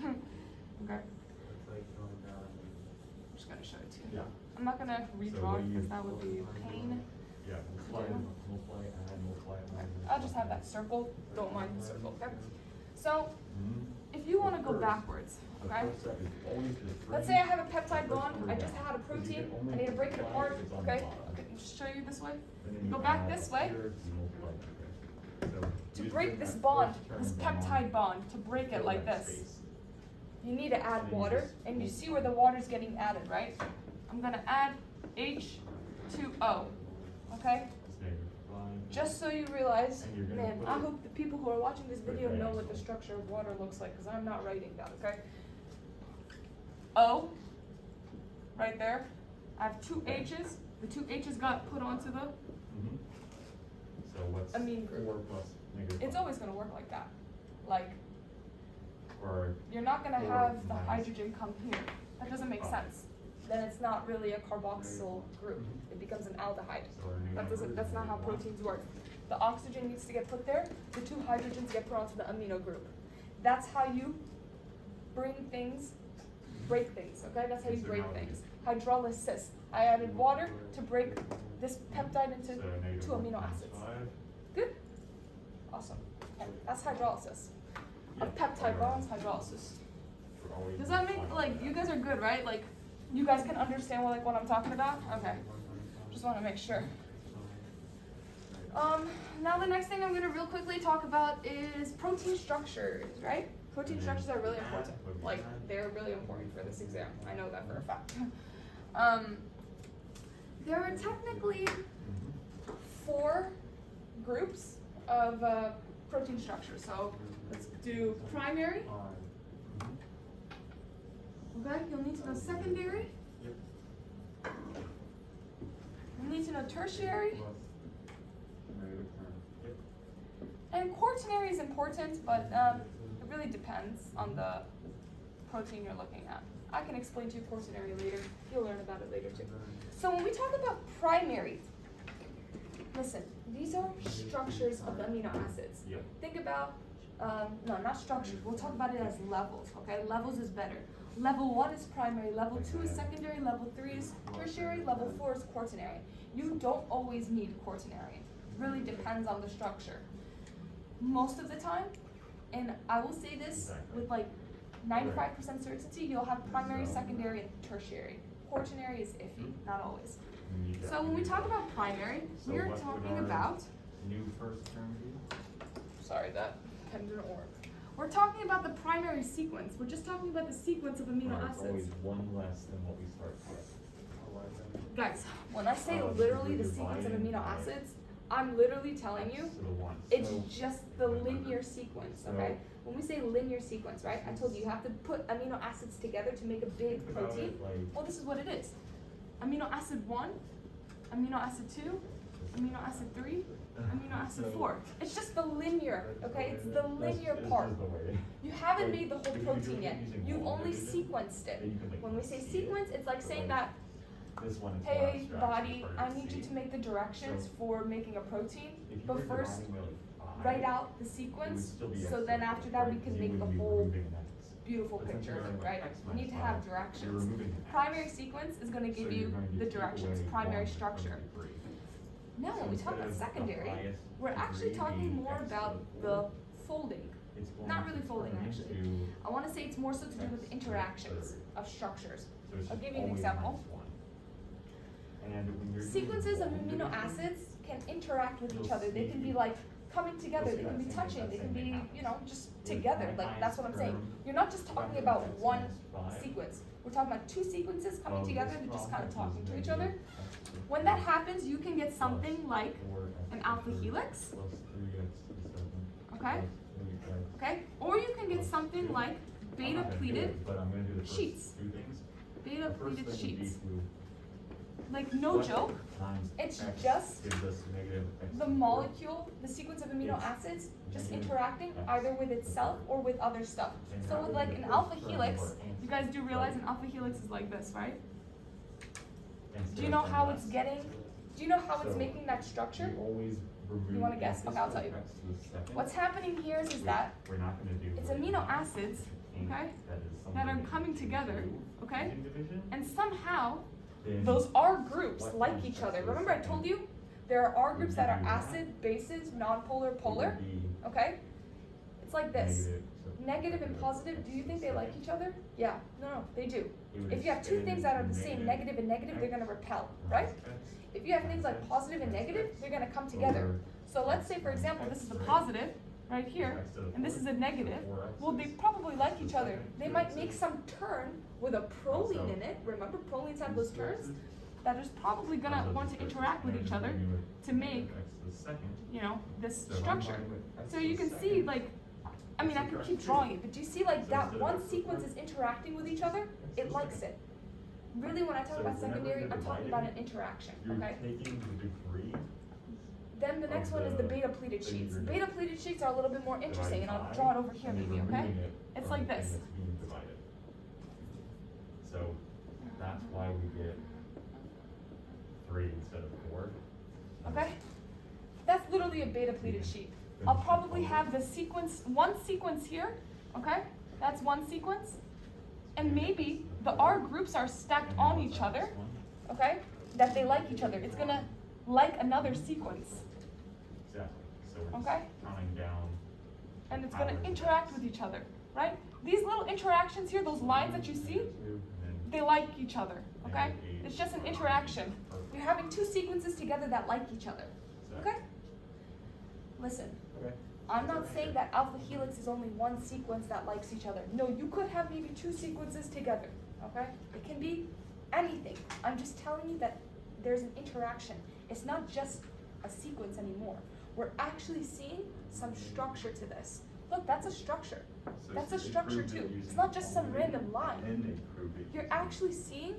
Speaker 1: Okay,
Speaker 4: It's like going down.
Speaker 1: I'm just gonna show it to you.
Speaker 2: Yeah.
Speaker 1: I'm not gonna redraw
Speaker 2: what
Speaker 1: it
Speaker 2: do you-
Speaker 1: because that would be a pain.
Speaker 2: Yeah, multiply,
Speaker 1: do.
Speaker 2: multiply, add, multiply, add.
Speaker 1: I'll just have that circle. Don't mind the circle, okay? So,
Speaker 2: Mhm.
Speaker 1: if you wanna go
Speaker 2: First,
Speaker 1: backwards,
Speaker 2: The
Speaker 1: okay?
Speaker 2: first step is always just
Speaker 1: Let's
Speaker 2: bring
Speaker 1: say I have a peptide
Speaker 2: the first
Speaker 1: bond,
Speaker 2: number
Speaker 1: I just
Speaker 2: down,
Speaker 1: had a
Speaker 2: 'cause you
Speaker 1: protein,
Speaker 2: can only
Speaker 1: I need to break it
Speaker 2: multiply
Speaker 1: apart,
Speaker 2: if it's on the
Speaker 1: okay?
Speaker 2: bottom.
Speaker 1: Okay, just show you this way.
Speaker 2: And then
Speaker 1: Go
Speaker 2: you
Speaker 1: back
Speaker 2: add
Speaker 1: this
Speaker 2: up
Speaker 1: way.
Speaker 2: here, you multiply that way. So
Speaker 1: To
Speaker 2: you just
Speaker 1: break
Speaker 2: bring
Speaker 1: this
Speaker 2: that
Speaker 1: bond,
Speaker 2: first term
Speaker 1: this
Speaker 2: down,
Speaker 1: peptide bond, to break it
Speaker 2: fill
Speaker 1: like
Speaker 2: that
Speaker 1: this,
Speaker 2: space.
Speaker 1: you need to add
Speaker 2: And then you
Speaker 1: water,
Speaker 2: just
Speaker 1: and you see where the water's getting added, right? I'm gonna add H2O, okay?
Speaker 2: It's -5.
Speaker 1: Just so you realize,
Speaker 2: And you're gonna
Speaker 1: man,
Speaker 2: put
Speaker 1: I
Speaker 2: it
Speaker 1: hope the people who are watching this
Speaker 2: right
Speaker 1: video
Speaker 2: there.
Speaker 1: know what the structure of water looks like, because I'm not writing that, okay? O, right there. I have two H's. The two H's got put onto the,
Speaker 2: Mhm. So what's
Speaker 1: amine group.
Speaker 2: 4 plus -5?
Speaker 1: It's always gonna work like that. Like,
Speaker 2: Or
Speaker 1: you're not gonna
Speaker 2: 4
Speaker 1: have the
Speaker 2: minus
Speaker 1: hydrogen come here. That doesn't make
Speaker 2: 5.
Speaker 1: sense. Then it's not really a carboxyl group.
Speaker 2: Mhm.
Speaker 1: It becomes an aldehyde.
Speaker 2: So our new
Speaker 1: That doesn't,
Speaker 2: number
Speaker 1: that's
Speaker 2: is
Speaker 1: not how
Speaker 2: -1.
Speaker 1: proteins work. The oxygen needs to get put there, the two hydrogens get put onto the amino group. That's how you break things, okay? That's how you
Speaker 2: So
Speaker 1: break
Speaker 2: now we
Speaker 1: things. Hydrolysis. I added water to break this peptide into
Speaker 2: So -1
Speaker 1: two amino
Speaker 2: times
Speaker 1: acids.
Speaker 2: 5.
Speaker 1: Good? Awesome. Okay, that's hydrolysis.
Speaker 2: Yeah.
Speaker 1: Of peptide bonds, hydrolysis.
Speaker 2: For always
Speaker 1: Does that make,
Speaker 2: multiplying
Speaker 1: like, you guys are good, right? Like, you guys can understand what I'm talking about? Okay. Just wanna make sure. Now the next thing I'm gonna real quickly talk about is protein structures, right? Protein structures are really important. Like, they're really important for this exam. I know that for a fact. There are technically 4 groups of protein structures. So let's do primary. Okay, you'll need to know secondary. You'll need to know tertiary. And quaternary is important, but it really depends on the protein you're looking at. I can explain to you quaternary later. You'll learn about it later too. So when we talk about primary, listen, these are structures of the amino acids.
Speaker 2: Yep.
Speaker 1: Think about, no, not structures. We'll talk about it as levels, okay? Levels is better. Level 1 is primary, level 2 is secondary, level 3 is tertiary, level 4 is quaternary. You don't always need quaternary. It really depends on the structure. Most of the time, and I will say this with like 95% certainty, you'll have primary, secondary, and tertiary. Quaternary is iffy, not always. So when we talk about primary, we are talking about,
Speaker 2: new first term be?
Speaker 1: sorry, that pen didn't work. We're talking about the primary sequence. We're just talking about the sequence of amino
Speaker 2: It's
Speaker 1: acids.
Speaker 2: always one less than what we start with.
Speaker 1: Guys, when I say literally the sequence of amino acids, I'm literally telling you,
Speaker 2: So the one.
Speaker 1: it's
Speaker 2: So
Speaker 1: just the linear sequence, okay? When we say linear sequence, right, I told you you have to put amino acids together to make a big
Speaker 2: think about
Speaker 1: protein.
Speaker 2: it like
Speaker 1: Well, this is what it is. Amino acid 1, amino acid 2, amino acid 3, amino acid 4. It's just the linear, okay? It's the linear part.
Speaker 2: This is the way.
Speaker 1: You haven't
Speaker 2: Like,
Speaker 1: made the whole
Speaker 2: if you're
Speaker 1: protein
Speaker 2: doing
Speaker 1: yet.
Speaker 2: it using
Speaker 1: You've
Speaker 2: long
Speaker 1: only
Speaker 2: division,
Speaker 1: sequenced it.
Speaker 2: then you can, like,
Speaker 1: When we say
Speaker 2: see it.
Speaker 1: sequence, it's like
Speaker 2: But,
Speaker 1: saying
Speaker 2: like,
Speaker 1: that,
Speaker 2: This one is more
Speaker 1: hey
Speaker 2: abstract,
Speaker 1: body,
Speaker 2: it's
Speaker 1: I
Speaker 2: harder to
Speaker 1: need you
Speaker 2: see.
Speaker 1: to make the directions
Speaker 2: So,
Speaker 1: for making a protein,
Speaker 2: If you
Speaker 1: but
Speaker 2: were
Speaker 1: first
Speaker 2: dividing by, like, 5,
Speaker 1: write out the
Speaker 2: it would
Speaker 1: sequence,
Speaker 2: still be
Speaker 1: so
Speaker 2: X
Speaker 1: then
Speaker 2: squared,
Speaker 1: after that we
Speaker 2: right?
Speaker 1: can
Speaker 2: 'Cause you
Speaker 1: make the
Speaker 2: wouldn't be
Speaker 1: whole
Speaker 2: removing an X.
Speaker 1: beautiful
Speaker 2: But since
Speaker 1: picture,
Speaker 2: you're going, like,
Speaker 1: right?
Speaker 2: X
Speaker 1: You need to
Speaker 2: minus
Speaker 1: have
Speaker 2: 5, you're
Speaker 1: directions.
Speaker 2: removing an X.
Speaker 1: Primary sequence is going to
Speaker 2: So
Speaker 1: give
Speaker 2: you're
Speaker 1: you
Speaker 2: going to
Speaker 1: the
Speaker 2: take
Speaker 1: directions,
Speaker 2: away
Speaker 1: primary
Speaker 2: 1 from
Speaker 1: structure.
Speaker 2: the 3.
Speaker 1: Now, when
Speaker 2: So
Speaker 1: we talk
Speaker 2: instead
Speaker 1: about
Speaker 2: of the
Speaker 1: secondary,
Speaker 2: highest
Speaker 1: we're actually
Speaker 2: degree
Speaker 1: talking
Speaker 2: being
Speaker 1: more
Speaker 2: X
Speaker 1: about
Speaker 2: to
Speaker 1: the
Speaker 2: 4,
Speaker 1: folding.
Speaker 2: it's going
Speaker 1: Not
Speaker 2: to
Speaker 1: really folding,
Speaker 2: turn
Speaker 1: actually.
Speaker 2: into-
Speaker 1: I want to say it's more so to do with
Speaker 2: X
Speaker 1: interactions
Speaker 2: to the
Speaker 1: of structures.
Speaker 2: So it's
Speaker 1: I'll
Speaker 2: just
Speaker 1: give you an
Speaker 2: always
Speaker 1: example.
Speaker 2: -1. And when you're doing
Speaker 1: Sequences of
Speaker 2: long
Speaker 1: amino
Speaker 2: division,
Speaker 1: acids can interact with each
Speaker 2: You'll
Speaker 1: other. They can be
Speaker 2: see-
Speaker 1: like coming together,
Speaker 2: you'll
Speaker 1: they
Speaker 2: see
Speaker 1: can be
Speaker 2: that same-
Speaker 1: touching,
Speaker 2: that
Speaker 1: they can
Speaker 2: same thing
Speaker 1: be,
Speaker 2: happens.
Speaker 1: you know, just
Speaker 2: With
Speaker 1: together.
Speaker 2: my
Speaker 1: Like, that's what I'm saying.
Speaker 2: term,
Speaker 1: You're not just talking
Speaker 2: divided
Speaker 1: about
Speaker 2: by X
Speaker 1: one
Speaker 2: minus 5,
Speaker 1: sequence. We're talking about 2 sequences coming
Speaker 2: of
Speaker 1: together,
Speaker 2: this
Speaker 1: they're just kind of
Speaker 2: problem
Speaker 1: talking
Speaker 2: is
Speaker 1: to each
Speaker 2: negative
Speaker 1: other.
Speaker 2: X to the
Speaker 1: When that
Speaker 2: 3
Speaker 1: happens, you can get something
Speaker 2: plus
Speaker 1: like
Speaker 2: 4X
Speaker 1: an
Speaker 2: to the
Speaker 1: alpha
Speaker 2: 3
Speaker 1: helix,
Speaker 2: plus 3X to the 7
Speaker 1: okay?
Speaker 2: plus 3X.
Speaker 1: Okay? Or you can get something like
Speaker 2: I'm
Speaker 1: beta
Speaker 2: not gonna do
Speaker 1: pleated,
Speaker 2: it, but I'm gonna do the first
Speaker 1: sheets.
Speaker 2: 2 things.
Speaker 1: beta
Speaker 2: The first
Speaker 1: pleated
Speaker 2: thing would be
Speaker 1: sheets.
Speaker 2: to
Speaker 1: Like, no
Speaker 2: what
Speaker 1: joke,
Speaker 2: times
Speaker 1: it's
Speaker 2: X
Speaker 1: just
Speaker 2: gives us negative X
Speaker 1: the
Speaker 2: to the 4.
Speaker 1: molecule, the sequence of amino
Speaker 2: It's
Speaker 1: acids, just
Speaker 2: negative
Speaker 1: interacting
Speaker 2: X
Speaker 1: either with
Speaker 2: to the
Speaker 1: itself
Speaker 2: 4.
Speaker 1: or with other stuff.
Speaker 2: And
Speaker 1: So
Speaker 2: that
Speaker 1: with
Speaker 2: would
Speaker 1: like
Speaker 2: be
Speaker 1: an
Speaker 2: the
Speaker 1: alpha
Speaker 2: first term
Speaker 1: helix,
Speaker 2: of our
Speaker 1: you guys do realize
Speaker 2: right?
Speaker 1: an alpha helix is like this, right?
Speaker 2: Instead
Speaker 1: Do you
Speaker 2: of
Speaker 1: know
Speaker 2: saying
Speaker 1: how
Speaker 2: that.
Speaker 1: it's getting, do you know how it's
Speaker 2: So,
Speaker 1: making that structure?
Speaker 2: We always remove.
Speaker 1: wanna guess?
Speaker 2: X
Speaker 1: Okay, I'll
Speaker 2: to
Speaker 1: tell
Speaker 2: the
Speaker 1: you.
Speaker 2: X to the second,
Speaker 1: What's happening here is
Speaker 2: which
Speaker 1: that
Speaker 2: we're not gonna do
Speaker 1: it's
Speaker 2: right
Speaker 1: amino
Speaker 2: now.
Speaker 1: acids,
Speaker 2: And
Speaker 1: okay,
Speaker 2: that is
Speaker 1: that are
Speaker 2: something
Speaker 1: coming
Speaker 2: that
Speaker 1: together,
Speaker 2: you do
Speaker 1: okay?
Speaker 2: using division,
Speaker 1: And somehow,
Speaker 2: then
Speaker 1: those R groups
Speaker 2: what
Speaker 1: like
Speaker 2: times
Speaker 1: each
Speaker 2: X
Speaker 1: other.
Speaker 2: to the
Speaker 1: Remember I
Speaker 2: second
Speaker 1: told you, there are R
Speaker 2: would
Speaker 1: groups that are
Speaker 2: give you that.
Speaker 1: acid, bases, nonpolar,
Speaker 2: it
Speaker 1: polar,
Speaker 2: would be
Speaker 1: okay? It's like this.
Speaker 2: negative, so
Speaker 1: Negative and positive,
Speaker 2: X
Speaker 1: do you
Speaker 2: to
Speaker 1: think
Speaker 2: the
Speaker 1: they like
Speaker 2: second.
Speaker 1: each other? Yeah, no, they do.
Speaker 2: It would
Speaker 1: If you have 2
Speaker 2: expand
Speaker 1: things that are the same,
Speaker 2: negative
Speaker 1: negative and negative, they're gonna repel, right?
Speaker 2: minus X
Speaker 1: If you have things like
Speaker 2: minus X
Speaker 1: positive and
Speaker 2: minus
Speaker 1: negative,
Speaker 2: X
Speaker 1: they're gonna come together.
Speaker 2: over
Speaker 1: So let's say, for
Speaker 2: X
Speaker 1: example,
Speaker 2: minus
Speaker 1: this is a
Speaker 2: X, right?
Speaker 1: positive, right here,
Speaker 2: X to the
Speaker 1: and this is a
Speaker 2: 4th,
Speaker 1: negative.
Speaker 2: so 4X
Speaker 1: Well, they
Speaker 2: is
Speaker 1: probably like
Speaker 2: to
Speaker 1: each
Speaker 2: the
Speaker 1: other.
Speaker 2: second,
Speaker 1: They
Speaker 2: two
Speaker 1: might
Speaker 2: X's.
Speaker 1: make some turn with a proline
Speaker 2: Also,
Speaker 1: in it. Remember, prolines have
Speaker 2: these
Speaker 1: those
Speaker 2: two
Speaker 1: turns
Speaker 2: X's,
Speaker 1: that is probably gonna
Speaker 2: those
Speaker 1: want
Speaker 2: are
Speaker 1: to
Speaker 2: the first,
Speaker 1: interact with
Speaker 2: and
Speaker 1: each
Speaker 2: then
Speaker 1: other
Speaker 2: you would
Speaker 1: to make,
Speaker 2: X to the second.
Speaker 1: you know, this
Speaker 2: So I'm
Speaker 1: structure.
Speaker 2: fine with X
Speaker 1: So
Speaker 2: to
Speaker 1: you
Speaker 2: the
Speaker 1: can see,
Speaker 2: second.
Speaker 1: like, I mean, I could keep drawing it, but do you see, like,
Speaker 2: So
Speaker 1: that
Speaker 2: instead of
Speaker 1: one
Speaker 2: X to the
Speaker 1: sequence
Speaker 2: fourth,
Speaker 1: is interacting with each other?
Speaker 2: X to
Speaker 1: It
Speaker 2: the
Speaker 1: likes
Speaker 2: second.
Speaker 1: it. Really, when I talk
Speaker 2: So
Speaker 1: about
Speaker 2: whenever
Speaker 1: secondary,
Speaker 2: you're
Speaker 1: I'm talking about an
Speaker 2: dividing,
Speaker 1: interaction,
Speaker 2: You're
Speaker 1: okay?
Speaker 2: taking the degree
Speaker 1: Then the next
Speaker 2: of
Speaker 1: one is the
Speaker 2: the
Speaker 1: beta pleated
Speaker 2: thing
Speaker 1: sheets.
Speaker 2: you're
Speaker 1: Beta pleated sheets are a little bit more interesting, and I'll
Speaker 2: divided
Speaker 1: draw it
Speaker 2: by,
Speaker 1: over here
Speaker 2: and
Speaker 1: maybe,
Speaker 2: you're
Speaker 1: okay?
Speaker 2: removing it
Speaker 1: It's
Speaker 2: from
Speaker 1: like
Speaker 2: the thing
Speaker 1: this.
Speaker 2: that's being divided. So that's why we get 3 instead of 4.
Speaker 1: Okay? That's literally a beta pleated sheet. I'll probably have the sequence, one sequence here, okay? That's one sequence. And maybe the R groups are stacked
Speaker 2: And then
Speaker 1: on
Speaker 2: what's
Speaker 1: each
Speaker 2: that
Speaker 1: other,
Speaker 2: next one?
Speaker 1: okay? That they like each other. It's gonna like another sequence,
Speaker 2: Exactly. So we're just
Speaker 1: Okay.
Speaker 2: counting down.
Speaker 1: and it's gonna
Speaker 2: powers of
Speaker 1: interact
Speaker 2: X.
Speaker 1: with each other, right? These little interactions here, those lines that you see,
Speaker 2: And then
Speaker 1: they like each other, okay?
Speaker 2: negative 8
Speaker 1: It's just an interaction.
Speaker 2: Perfect.
Speaker 1: You're having 2 sequences together that like each other, okay? listen.
Speaker 2: Okay.
Speaker 1: I'm not saying that alpha helix is only one sequence that likes each other. No, you could have maybe two sequences together, okay? It can be anything. I'm just telling you that there's an interaction. It's not just a sequence anymore. We're actually seeing some structure to this. Look, that's a structure.
Speaker 2: So
Speaker 1: That's a
Speaker 2: they
Speaker 1: structure
Speaker 2: proved it
Speaker 1: too.
Speaker 2: using
Speaker 1: It's not just some
Speaker 2: polymerase,
Speaker 1: random line.
Speaker 2: And they proved it
Speaker 1: You're
Speaker 2: using-
Speaker 1: actually seeing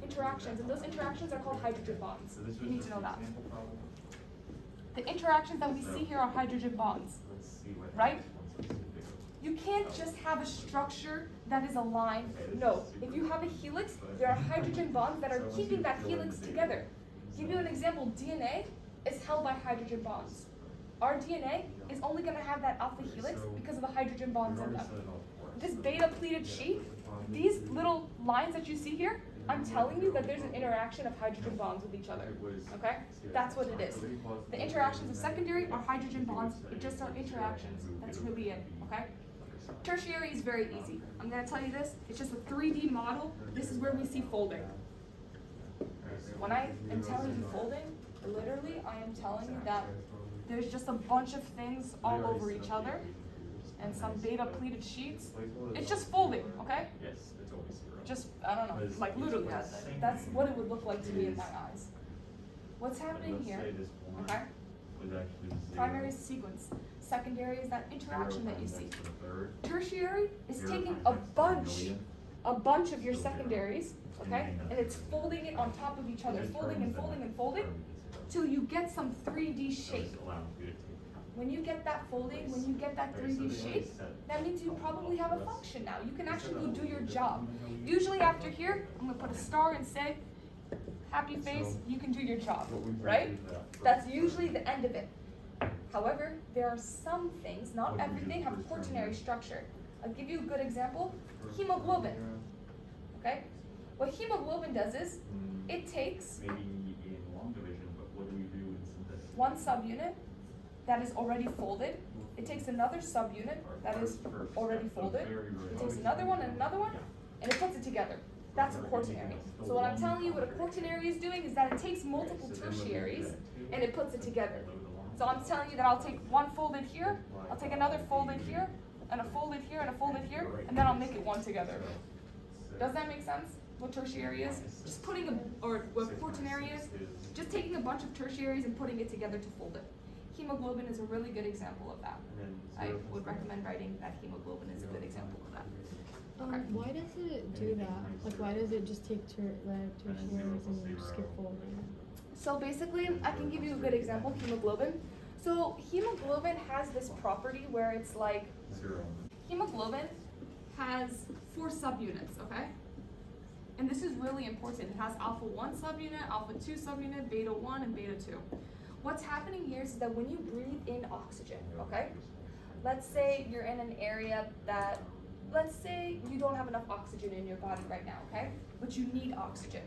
Speaker 1: interactions, and those interactions are called hydrogen bonds.
Speaker 2: So this
Speaker 1: You
Speaker 2: was
Speaker 1: need
Speaker 2: just
Speaker 1: to know
Speaker 2: the
Speaker 1: that.
Speaker 2: example problem.
Speaker 1: The interactions that we see here are hydrogen bonds.
Speaker 2: Let's see what
Speaker 1: Right?
Speaker 2: happens once we see
Speaker 1: You can't just have a structure that is a line.
Speaker 2: Okay, this
Speaker 1: No,
Speaker 2: is super
Speaker 1: if you have a helix,
Speaker 2: but-
Speaker 1: there are hydrogen bonds that are
Speaker 2: So once
Speaker 1: keeping
Speaker 2: you
Speaker 1: that
Speaker 2: fill in
Speaker 1: helix
Speaker 2: the
Speaker 1: together.
Speaker 2: data,
Speaker 1: Give you an example, DNA is held by hydrogen bonds. Our DNA is only gonna have that alpha helix
Speaker 2: so
Speaker 1: because of the hydrogen bonds
Speaker 2: we've
Speaker 1: in
Speaker 2: already
Speaker 1: them.
Speaker 2: set it all for
Speaker 1: This
Speaker 2: us.
Speaker 1: beta pleated sheet, these little lines that you see here, I'm telling you that there's an interaction of hydrogen bonds with each other,
Speaker 2: It was-
Speaker 1: okay? That's what it is. The interactions of secondary are hydrogen bonds, it just are interactions, that's really it, okay? Tertiary is very easy. I'm gonna tell you this, it's just a 3D model, this is where we see folding. When I am telling you folding, literally, I am telling you that there's just a bunch of things all over each other and some beta pleated sheets. It's just folding, okay?
Speaker 2: Yes, it's always zero.
Speaker 1: Just, I don't know, like literally, that's what it would look like to me in my eyes. What's happening
Speaker 2: Let's
Speaker 1: here,
Speaker 2: say this one
Speaker 1: okay?
Speaker 2: was actually zero.
Speaker 1: Primary is sequence, secondary is that interaction that you
Speaker 2: Zero
Speaker 1: see.
Speaker 2: times x to the third,
Speaker 1: Tertiary is
Speaker 2: zero
Speaker 1: taking
Speaker 2: times
Speaker 1: a
Speaker 2: x to the
Speaker 1: bunch
Speaker 2: millionth,
Speaker 1: of your
Speaker 2: still zero.
Speaker 1: secondaries, okay? And it's folding it on top of each other,
Speaker 2: and
Speaker 1: folding and
Speaker 2: turns
Speaker 1: folding
Speaker 2: that
Speaker 1: and folding,
Speaker 2: term into zero.
Speaker 1: till you get some 3D
Speaker 2: So
Speaker 1: shape.
Speaker 2: this allows you to take
Speaker 1: When you get that folding, when you get that
Speaker 2: Okay, so
Speaker 1: 3D
Speaker 2: they
Speaker 1: shape,
Speaker 2: already said-
Speaker 1: that means you probably have a function now. You can actually go do your job. Usually after here, I'm gonna put a star and say, happy face, you can do your job,
Speaker 2: What we've
Speaker 1: right?
Speaker 2: measured that for-
Speaker 1: That's usually the end of it. However, there are some things, not
Speaker 2: What we
Speaker 1: everything,
Speaker 2: did
Speaker 1: have
Speaker 2: first
Speaker 1: quaternary
Speaker 2: time.
Speaker 1: structure. I'll give you a good example, hemoglobin, okay? What hemoglobin does is,
Speaker 2: Hmm,
Speaker 1: it takes
Speaker 2: Maybe in long division, but what do we do in synthesis?
Speaker 1: one subunit that is already folded, it takes another subunit that is already folded, it takes another one and another one, and it puts it together. That's a quaternary. So what I'm telling you what a quaternary is doing is that it takes multiple tertiaries and it puts it together. So I'm telling you that I'll take one folded here, I'll take another folded here, and a folded here, and a folded here, and then I'll make it one together. Does that make sense? What tertiary is? Just putting or what quaternary is? Just taking a bunch of tertiaries and putting it together to fold it. Hemoglobin is a really good example of that. I would recommend writing that hemoglobin is a good example of that. Okay.
Speaker 3: Why does it do that? Like, why does it just take tertiaries and then just skip folding?
Speaker 1: So basically, I can give you a good example, hemoglobin. So hemoglobin has this property where it's like,
Speaker 2: Zero.
Speaker 1: hemoglobin has 4 subunits, okay? And this is really important. It has alpha 1 subunit, alpha 2 subunit, beta 1, and beta 2. What's happening here is that when you breathe in oxygen, okay? Let's say you're in an area that, let's say you don't have enough oxygen in your body right now, okay? But you need oxygen.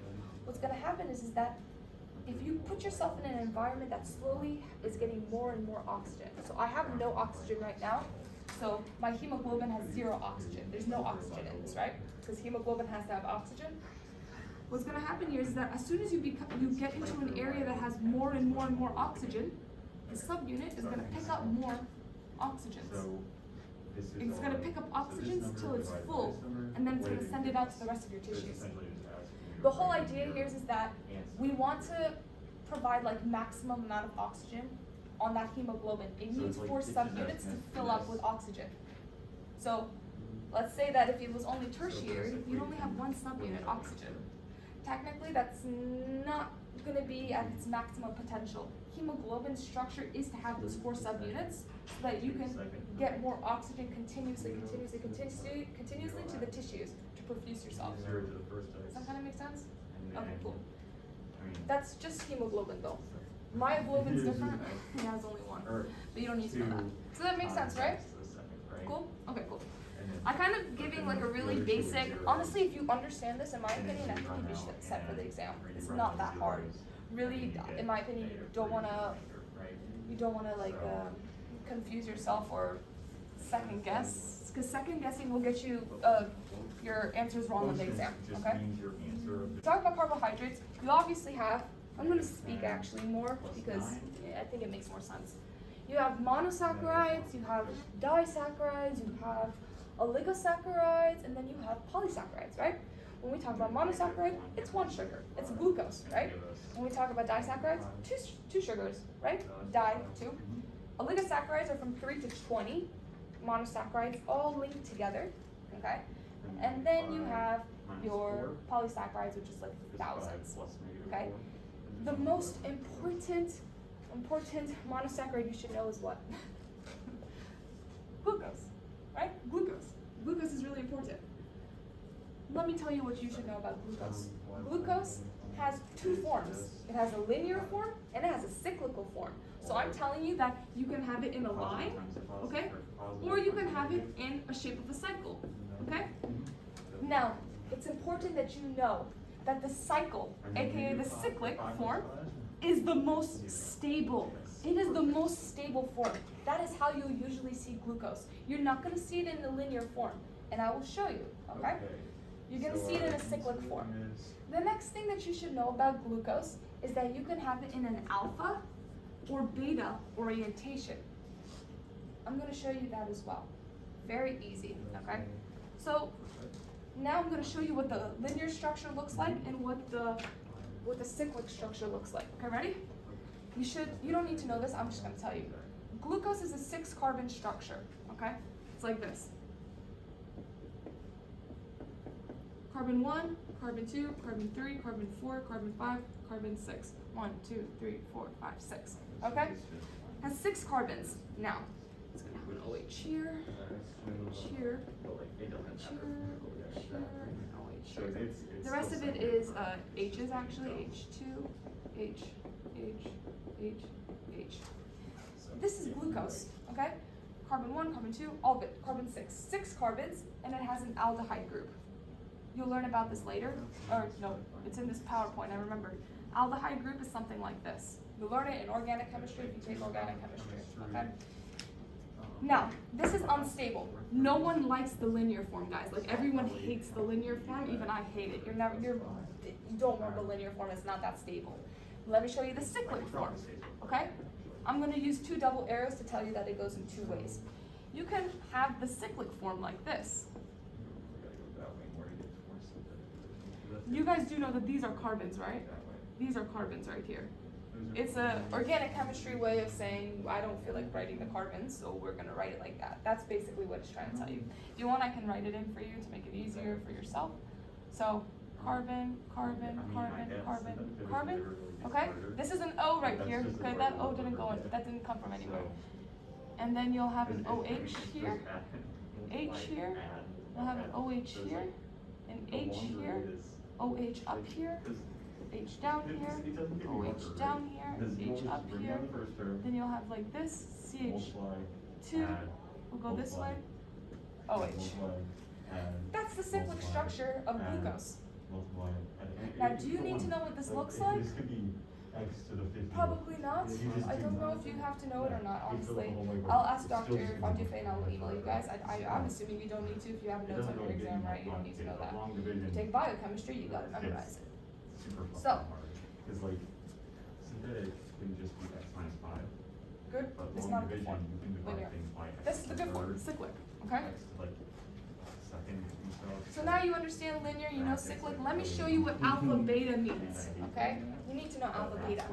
Speaker 1: What's gonna happen is that if you put yourself in an environment that slowly is getting more and more oxygen. So I have no oxygen right now, so my hemoglobin has 0 oxygen. There's no oxygen in this, right? Because hemoglobin has to have oxygen. What's gonna happen here is that as soon as you get into an area that has more and more and more oxygen, the subunit is gonna pick up more oxygens.
Speaker 2: So this is
Speaker 1: It's gonna pick up oxygens till it's full, and then it's gonna send it out to the rest of your tissues. The whole idea here is that we want to provide like maximum amount of oxygen on that hemoglobin. It
Speaker 2: So
Speaker 1: needs
Speaker 2: it's like
Speaker 1: 4
Speaker 2: it's just
Speaker 1: subunits to
Speaker 2: asking
Speaker 1: fill up
Speaker 2: this.
Speaker 1: with oxygen. So let's say that if it was only tertiary, you'd only have 1 subunit oxygen. Technically, that's not gonna be at its maximum potential. Hemoglobin structure is to have those 4 subunits so that you can get more oxygen continuously to the tissues to perfuse yourself.
Speaker 2: Zero to the first
Speaker 1: Does
Speaker 2: ice.
Speaker 1: that kind of make sense?
Speaker 2: And
Speaker 1: Okay,
Speaker 2: then-
Speaker 1: cool.
Speaker 2: I mean,
Speaker 1: That's just hemoglobin though. Myoglobin's different, it has only 1,
Speaker 2: or
Speaker 1: but you don't need to know that.
Speaker 2: two
Speaker 1: So that makes sense, right?
Speaker 2: times the second, right?
Speaker 1: Cool? Okay, cool.
Speaker 2: And then-
Speaker 1: I kind of giving like a really
Speaker 2: The other two are
Speaker 1: basic,
Speaker 2: zeros.
Speaker 1: honestly, if you understand this, in my
Speaker 2: And then
Speaker 1: opinion, I
Speaker 2: you
Speaker 1: think
Speaker 2: run
Speaker 1: you'd be
Speaker 2: out
Speaker 1: set for the
Speaker 2: and-
Speaker 1: exam.
Speaker 2: or you
Speaker 1: It's
Speaker 2: run
Speaker 1: not
Speaker 2: out
Speaker 1: that hard.
Speaker 2: zeros,
Speaker 1: Really,
Speaker 2: and you get
Speaker 1: in my opinion, you
Speaker 2: negative
Speaker 1: don't
Speaker 2: 3
Speaker 1: wanna,
Speaker 2: right?
Speaker 1: you don't wanna like,
Speaker 2: So-
Speaker 1: confuse yourself or second guess, cause second guessing will get you, your answers wrong on the exam,
Speaker 2: Just
Speaker 1: okay?
Speaker 2: means your answer of the-
Speaker 1: Talk about carbohydrates, you obviously have, I'm gonna speak actually more because I think it makes more sense. You have monosaccharides, you have disaccharides, you have oligosaccharides, and then you have polysaccharides, right? When we talk about monosaccharide, it's one sugar, it's glucose, right? When we talk about disaccharides, two sugars, right? Two. Oligosaccharides are from 3 to 20. Monosaccharides all linked together, okay? And then you have your polysaccharides, which is like thousands, okay? The most important monosaccharide you should know is what? Glucose, right? Glucose. Glucose is really important. Let me tell you what you should know about glucose. Glucose has two forms. It has a linear form and it has a cyclical form. So I'm telling you that you can have it in a line, okay? Or you can have it in a shape of a cycle, okay? Now, it's important that you know that the cycle, aka the cyclic form, is the most stable. It is the most stable form. That is how you'll usually see glucose. You're not going to see it in the linear form, and I will show you, okay? You're going to see it in a cyclic form. The next thing that you should know about glucose is that you can have it in an alpha or beta orientation. I'm going to show you that as well. Very easy, okay? So now I'm going to show you what the linear structure looks like and what the cyclic structure looks like. Okay, ready? You don't need to know this, I'm just going to tell you. Glucose is a 6-carbon structure, okay? It's like this. Carbon 1, carbon 2, carbon 3, carbon 4, carbon 5, carbon 6. 1, 2, 3, 4, 5, 6. Okay? Has 6 carbons. Now, it's going to have an OH here, OH here, OH here, OH here, and OH here. The rest of it is H's actually. H2, H, H, H, H. This is glucose, okay? Carbon 1, carbon 2, all of it. Carbon 6. 6 carbons, and it has an aldehyde group. You'll learn about this later. Or, no, it's in this PowerPoint, I remember. Aldehyde group is something like this. You'll learn it in organic chemistry if you take organic chemistry, okay? Now, this is unstable. No one likes the linear form, guys. Like, everyone hates the linear form. Even I hate it. You don't want the linear form. It's not that stable. Let me show you the cyclic form, okay? I'm going to use 2 double arrows to tell you that it goes in 2 ways. You can have the cyclic form like this. You guys do know that these are carbons, right? These are carbons right here. It's an organic chemistry way of saying, I don't feel like writing the carbons, so we're going to write it like that. That's basically what it's trying to tell you. If you want, I can write it in for you to make it easier for yourself. So, carbon, carbon, carbon, carbon, carbon. Okay? This is an O right here. Okay, that O didn't go in. That didn't come from anywhere. And then you'll have an OH here, H here. You'll have an OH here, an H here, OH up here, H down here, OH down here, H up here. Then you'll have like this, CH2 will go this way, OH. That's the cyclic structure of glucose. Now, do you need to know what this looks like? Probably not. I don't know if you have to know it or not, honestly. I'll ask Dr. Fondufe and I'll email you guys. I'm assuming you don't need to if you have notes on your exam, right? You don't need to know that. If you take biochemistry, you gotta memorize it. So,
Speaker 2: because like synthetic can just be X minus 5.
Speaker 1: Good.
Speaker 2: But
Speaker 1: It's
Speaker 2: long
Speaker 1: not a good
Speaker 2: division,
Speaker 1: form.
Speaker 2: you can divide
Speaker 1: Linear.
Speaker 2: things by X
Speaker 1: This is the good form,
Speaker 2: third,
Speaker 1: cyclic. Okay?
Speaker 2: X to like second and stuff.
Speaker 1: So now you understand linear, you know cyclic. Let me show you what alpha beta means. Okay? You need to know alpha beta.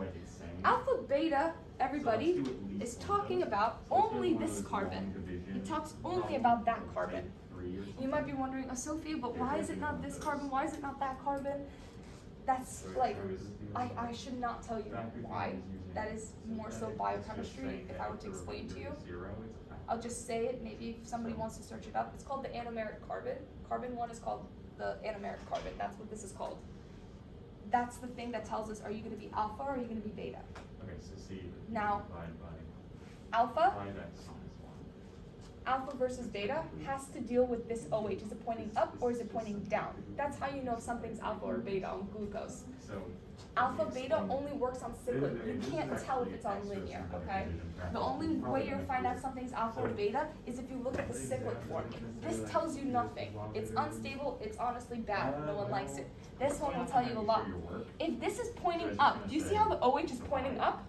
Speaker 1: Alpha beta, everybody, is talking about only this carbon. It talks only about that carbon. You might be wondering, Sophia, but why is it not this carbon? Why is it not that carbon? That's like, I should not tell you why. That is more so biochemistry. If I were to explain to you, I'll just say it. Maybe if somebody wants to search it up. It's called the anomeric carbon. Carbon 1 is called the anomeric carbon. That's what this is called. That's the thing that tells us, are you going to be alpha or are you going to be beta?
Speaker 2: Okay, so C.
Speaker 1: Now,
Speaker 2: divide by
Speaker 1: alpha
Speaker 2: 5X minus 1.
Speaker 1: alpha versus beta has to deal with this OH. Is it pointing up or is it pointing down? That's how you know if something's alpha or beta on glucose.
Speaker 2: So
Speaker 1: Alpha beta only works on cyclic. You can't tell if it's on linear, okay? The only way you'll find out something's alpha or beta is if you look at the cyclic form. This tells you nothing. It's unstable, it's honestly bad, no one likes it. This one will tell you a lot. If this is pointing up, do you see how the OH is pointing up?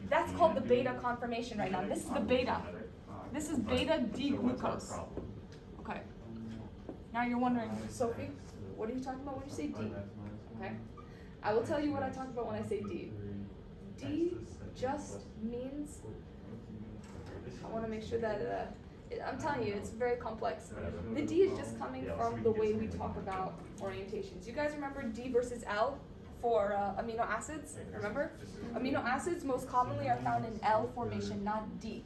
Speaker 1: That's called the beta conformation right now. This is the beta. This is beta D glucose. Okay. Now you're wondering, Sophie, what are you talking about when you say D? Okay. I will tell you what I talk about when I say D. D just means, I want to make sure that, I'm telling you, it's very complex. The D is just coming from the way we talk about orientations. You guys remember D versus L for amino acids? Remember? Amino acids most commonly are found in L formation, not D.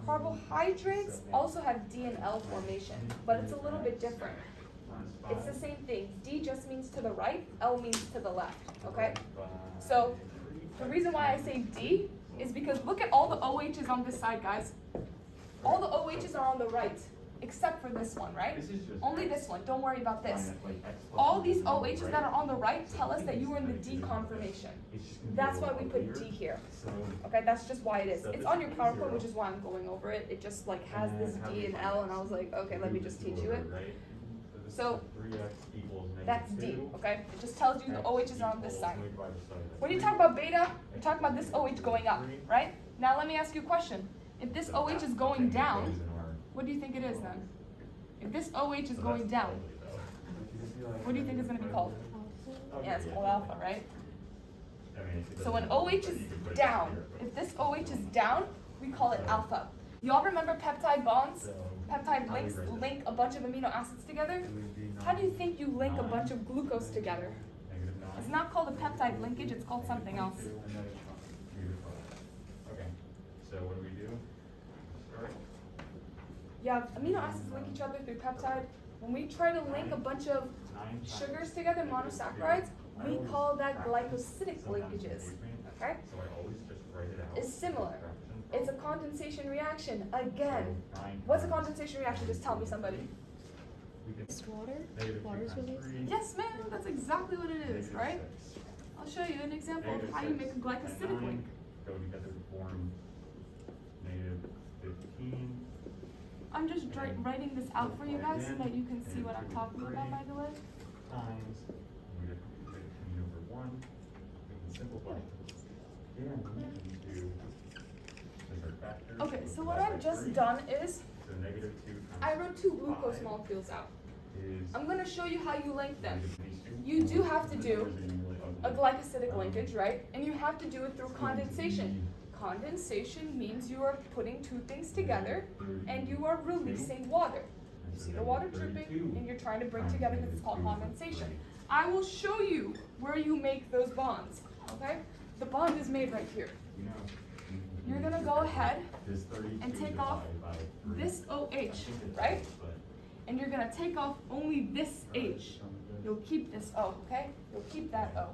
Speaker 1: Carbohydrates also have D and L formation, but it's a little bit different. It's the same thing. D just means to the right, L means to the left, okay? So the reason why I say D is because look at all the OHs on this side, guys. All the OHs are on the right, except for this one, right? Only this one, don't worry about this. All these OHs that are on the right tell us that you are in the D conformation. That's why we put D here. Okay, that's just why it is. It's on your PowerPoint, which is why I'm going over it. It just like has this D and L, and I was like, okay, let me just teach you it. So that's D, okay? It just tells you the OHs are on this side. When you talk about beta, you're talking about this OH going up, right? Now let me ask you a question. If this OH is going down, what do you think it is then? If this OH is going down, what do you think it's going to be called? Yeah, it's called alpha, right? So when OH is down, if this OH is down, we call it alpha. Y'all remember peptide bonds? Peptide links link a bunch of amino acids together? How do you think you link a bunch of glucose together? It's not called a peptide linkage, it's called something else.
Speaker 2: Okay, so what do we do? Start.
Speaker 1: Yeah, amino acids link each other through peptide. When we try to link a bunch of sugars together, monosaccharides, we call that glycosidic linkages. Okay?
Speaker 2: So I always just write it out.
Speaker 1: It's similar. It's a condensation reaction. Again, what's a condensation reaction? Just tell me, somebody.
Speaker 3: It's water? Water's released?
Speaker 1: Yes, ma'am. That's exactly what it is, right? I'll show you an example of how you make a glycosidic link.
Speaker 2: Go together to form -15.
Speaker 1: I'm just writing this out for you guys so that you can see what I'm talking about, by the way.
Speaker 2: Times, we get 15 over 1. We can simplify. Yeah, we can do different factors.
Speaker 1: Okay, so what I've just done is,
Speaker 2: So -2 times
Speaker 1: I wrote 2 glucose
Speaker 2: 5
Speaker 1: molecules out.
Speaker 2: is
Speaker 1: I'm going to show you how you link them.
Speaker 2: -2.
Speaker 1: You do have to do
Speaker 2: Or is it really
Speaker 1: a
Speaker 2: ugly?
Speaker 1: glycosidic linkage, right? And you have to do it through condensation. Condensation means you are putting 2 things together and you are releasing water. You see the water dripping and you're trying to bring together because it's called condensation. I will show you where you make those bonds, okay? The bond is made right here.
Speaker 2: You know,
Speaker 1: You're gonna go ahead
Speaker 2: this 32
Speaker 1: and take off
Speaker 2: divided by 3.
Speaker 1: this OH,
Speaker 2: I think it's
Speaker 1: right?
Speaker 2: close, but
Speaker 1: And you're gonna take off only this H. You'll keep this O, okay? You'll keep that O.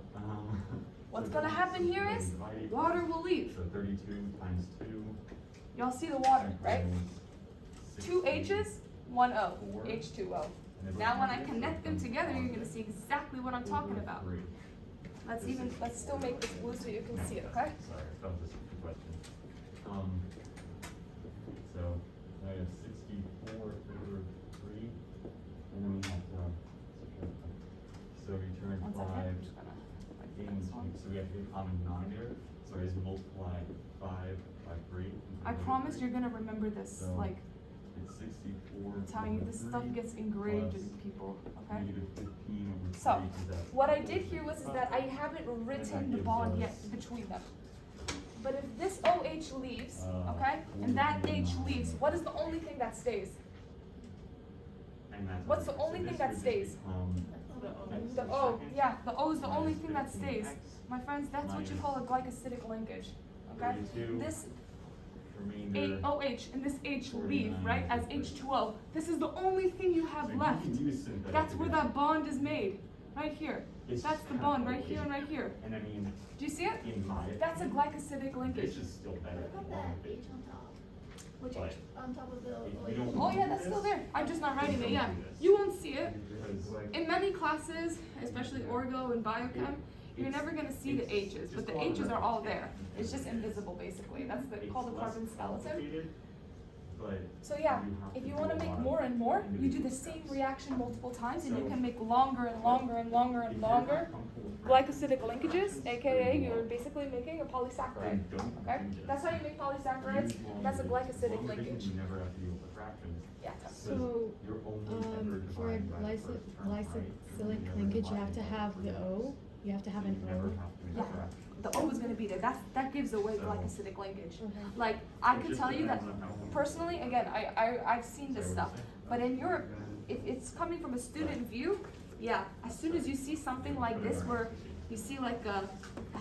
Speaker 1: What's gonna happen here is water will leave.
Speaker 2: So 32 times 2.
Speaker 1: Y'all see the water, right? 2 H's, 1 O, H2O. Now when I connect them together, you're gonna see exactly what I'm talking about. Let's still make this blue so you can see it, okay?
Speaker 2: Sorry, that was just a question. So now you have 64 over 3, and then we have so return
Speaker 1: 1 second,
Speaker 2: 5
Speaker 1: I'm just gonna write
Speaker 2: in,
Speaker 1: this one.
Speaker 2: so we have to get common denominator, so I just multiply 5 by 3.
Speaker 1: I promise you're gonna remember this,
Speaker 2: So,
Speaker 1: like,
Speaker 2: it's 64
Speaker 1: I'm telling you,
Speaker 2: over
Speaker 1: this stuff
Speaker 2: 3
Speaker 1: gets engraved
Speaker 2: plus
Speaker 1: in people, okay?
Speaker 2: -15 over 3
Speaker 1: So,
Speaker 2: is that
Speaker 1: what I did here was is that I haven't written the bond yet between them. But if this OH leaves, okay, and that H leaves, what is the only thing that stays?
Speaker 2: and that's
Speaker 1: What's the
Speaker 2: so
Speaker 1: only
Speaker 2: this
Speaker 1: thing that
Speaker 2: would just
Speaker 1: stays?
Speaker 2: become
Speaker 1: The O, yeah, the O is the only thing that stays. My friends, that's what you call a glycosidic linkage, okay?
Speaker 2: 32
Speaker 1: This
Speaker 2: remainder.
Speaker 1: OH and this H leave, right, as H2O. This is the only thing you have
Speaker 2: So you
Speaker 1: left.
Speaker 2: can use synthetic
Speaker 1: That's where
Speaker 2: addition.
Speaker 1: that bond is made, right here.
Speaker 2: It's
Speaker 1: That's
Speaker 2: just
Speaker 1: the
Speaker 2: kind
Speaker 1: bond
Speaker 2: of
Speaker 1: right
Speaker 2: like-
Speaker 1: here and right here.
Speaker 2: And I mean,
Speaker 1: Do you see it?
Speaker 2: in my
Speaker 1: That's a
Speaker 2: opinion,
Speaker 1: glycosidic linkage.
Speaker 2: this is still better
Speaker 5: Look
Speaker 2: than
Speaker 5: at
Speaker 2: one
Speaker 5: that
Speaker 2: of it.
Speaker 5: H on top,
Speaker 1: Which
Speaker 2: But
Speaker 1: H?
Speaker 5: on top of the.
Speaker 2: if we don't
Speaker 1: Oh yeah,
Speaker 2: do
Speaker 1: that's still
Speaker 2: this,
Speaker 1: there. I'm just not writing it,
Speaker 2: don't
Speaker 1: yeah.
Speaker 2: do this.
Speaker 1: You won't see it.
Speaker 2: because
Speaker 1: In many classes, especially orgo and biochem, you're never gonna see the H's, but the H's are all there. It's just invisible basically. That's called the carbon skeleton.
Speaker 2: but
Speaker 1: So yeah,
Speaker 2: you have
Speaker 1: if
Speaker 2: to
Speaker 1: you
Speaker 2: do
Speaker 1: want to
Speaker 2: a
Speaker 1: make
Speaker 2: lot of
Speaker 1: more and more, you do the
Speaker 2: individual
Speaker 1: same
Speaker 2: steps.
Speaker 1: reaction multiple times, and you
Speaker 2: So-
Speaker 1: can make longer and longer and longer
Speaker 2: If
Speaker 1: and
Speaker 2: you're not
Speaker 1: longer
Speaker 2: comfortable with
Speaker 1: glycosidic
Speaker 2: fractions,
Speaker 1: linkages,
Speaker 2: fractions,
Speaker 1: aka
Speaker 2: then
Speaker 1: you're
Speaker 2: won't.
Speaker 1: basically making a polysaccharide.
Speaker 2: Then don't
Speaker 1: Okay,
Speaker 2: do this.
Speaker 1: that's how you make polysaccharides.
Speaker 2: Use long
Speaker 1: That's a
Speaker 2: division.
Speaker 1: glycosidic
Speaker 2: Long division,
Speaker 1: linkage.
Speaker 2: You never have to deal with the fractions.
Speaker 1: Yeah. Tough.
Speaker 3: So,
Speaker 2: You're only ever
Speaker 3: for a
Speaker 2: dividing by the first term, right?
Speaker 3: glycosylic
Speaker 2: You're never
Speaker 3: linkage, you have to
Speaker 2: dividing by
Speaker 3: have the
Speaker 2: three
Speaker 3: O.
Speaker 2: X.
Speaker 3: You have to have
Speaker 2: So
Speaker 3: an
Speaker 2: you never
Speaker 3: O.
Speaker 2: have to make
Speaker 1: Yeah.
Speaker 2: a fraction.
Speaker 1: The O is going to be there. That gives away
Speaker 2: So-
Speaker 1: glycosidic linkage.
Speaker 3: Okay.
Speaker 1: Like I
Speaker 2: It
Speaker 1: can
Speaker 2: just
Speaker 1: tell you that
Speaker 2: depends on how-
Speaker 1: personally. Again, I've seen this
Speaker 2: Sorry,
Speaker 1: stuff,
Speaker 2: what did you say?
Speaker 1: but in Europe, if it's coming from a student view, yeah. As soon as you see something like this, where you see like a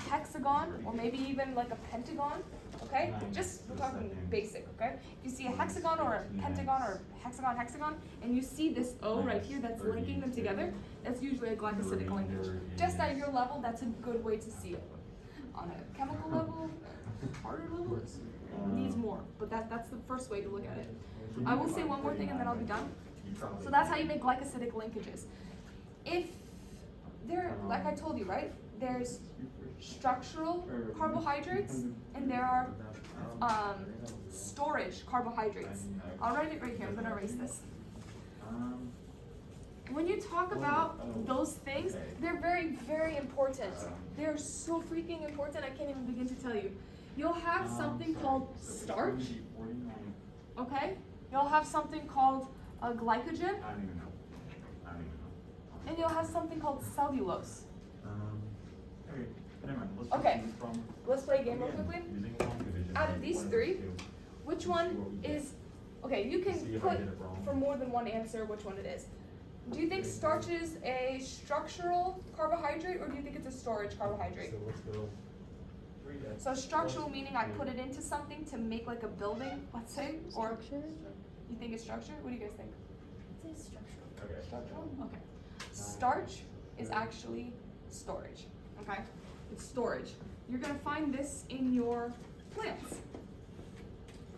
Speaker 1: hexagon or maybe even like a pentagon, okay? Just we're talking basic, okay? If you see a hexagon or a pentagon or hexagon, and you see this O right here that's linking them together, that's usually a glycosidic linkage. Just at your level, that's a good way to see it. On a chemical level, harder level, it needs more. But that's the first way to look at it. I will say one more thing and then I'll be done. So that's how you make glycosidic linkages. If there, like I told you, right? There's structural carbohydrates and there are storage carbohydrates. I'll write it right here. I'm gonna erase this. When you talk about those things, they're very, very important. They're so freaking important, I can't even begin to tell you. You'll have something called starch, okay? You'll have something called glycogen,
Speaker 2: I don't even know.
Speaker 1: and you'll have something called cellulose.
Speaker 2: Okay, never mind. Let's
Speaker 1: Okay.
Speaker 2: just choose from
Speaker 1: Let's play a game real quickly.
Speaker 2: using long division.
Speaker 1: Out of these three, which one is, okay, you
Speaker 2: See
Speaker 1: can
Speaker 2: if I
Speaker 1: put
Speaker 2: did it wrong.
Speaker 1: for more than one answer which one it is. Do you think starch is a structural carbohydrate or do you think it's a storage carbohydrate?
Speaker 4: So let's go 3X.
Speaker 1: So structural meaning I put it into something to make like a building, let's say, or
Speaker 3: Structure?
Speaker 1: you think it's structure? What do you guys think?
Speaker 5: It's structural.
Speaker 2: Okay.
Speaker 1: Structural? Okay. Starch is actually storage, okay? It's storage. You're gonna find this in your plants.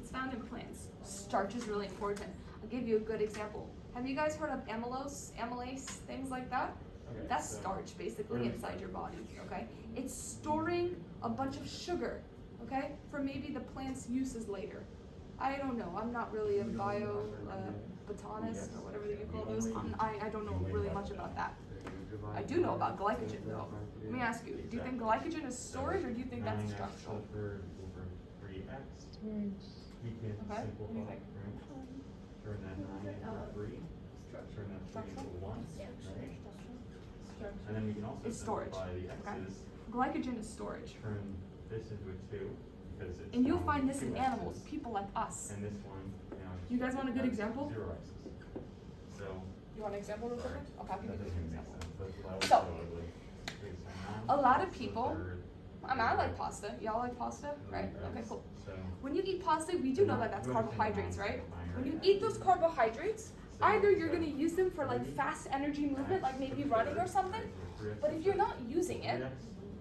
Speaker 1: It's found in plants. Starch is really important. I'll give you a good example. Have you guys heard of amylase, things like that?
Speaker 2: Okay,
Speaker 1: That's
Speaker 2: so-
Speaker 1: starch basically inside your body, okay? It's storing a bunch of sugar, okay, for maybe the plant's uses later. I don't know. I'm not really a botanist or whatever you call those. I don't know really much about that. I do know about glycogen though. Let me ask you, do you think glycogen is storage or do you think that's
Speaker 2: 9x
Speaker 1: structural?
Speaker 2: over 3x.
Speaker 3: Storage.
Speaker 2: We can
Speaker 1: Okay, what do you
Speaker 2: simplify,
Speaker 1: think?
Speaker 2: right? Turn that 9 into 3. Turn that 3 into 1, right? And then we can also
Speaker 1: It's storage,
Speaker 2: simplify the
Speaker 1: okay?
Speaker 2: x's.
Speaker 1: Glycogen is storage.
Speaker 2: Turn this into a 2 because it's
Speaker 1: And you'll
Speaker 2: found
Speaker 1: find this in
Speaker 2: 2x's.
Speaker 1: animals, people like us.
Speaker 2: And this one, now.
Speaker 1: You guys want a good
Speaker 2: that's
Speaker 1: example?
Speaker 2: 0 x's. So.
Speaker 1: You want an example real quick? Okay, I'll give
Speaker 2: That
Speaker 1: you
Speaker 2: doesn't
Speaker 1: an
Speaker 2: even make
Speaker 1: example.
Speaker 2: sense. That was
Speaker 1: So,
Speaker 2: ugly. Okay, so
Speaker 1: a
Speaker 2: 9
Speaker 1: lot of
Speaker 2: is the
Speaker 1: people-
Speaker 2: third.
Speaker 1: I like pasta. Y'all like pasta? Right? Okay, cool.
Speaker 2: So.
Speaker 1: When you eat pasta, we do know that that's
Speaker 2: You understand
Speaker 1: carbohydrates,
Speaker 2: the
Speaker 1: right?
Speaker 2: mindset
Speaker 1: When you
Speaker 2: behind
Speaker 1: eat those carbohydrates,
Speaker 2: So,
Speaker 1: either you're
Speaker 2: so
Speaker 1: gonna use them for like
Speaker 2: 3
Speaker 1: fast energy movement, like maybe
Speaker 2: times
Speaker 1: running
Speaker 2: the
Speaker 1: or something.
Speaker 2: third, right? So
Speaker 1: But if you're not using
Speaker 2: 3x
Speaker 1: it,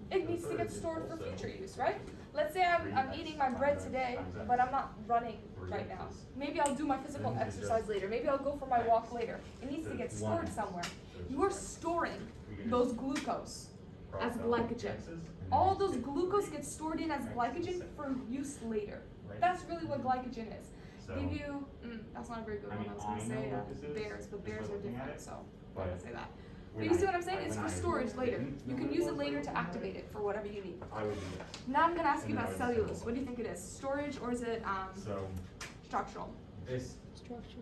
Speaker 2: the
Speaker 1: it needs to
Speaker 2: third
Speaker 1: get
Speaker 2: is
Speaker 1: stored for
Speaker 2: also
Speaker 1: future use, right? Let's say I'm eating my bread today, but I'm not running right now. Maybe I'll do my physical exercise later. Maybe I'll go for my walk later. It needs to get stored somewhere. You're storing those glucose as glycogen. All those glucose get stored in as glycogen for use later. That's really what glycogen is. Give you, that's not a very good one. I was gonna say bears, but bears are different, so I'm not gonna say that. But you see what I'm saying? It's for storage later. You can use it later to activate it for whatever you need.
Speaker 2: I would do that.
Speaker 1: Now I'm gonna ask you about cellulose. What do you think it is? Storage or is it
Speaker 2: So
Speaker 1: structural?
Speaker 2: this
Speaker 3: Structure.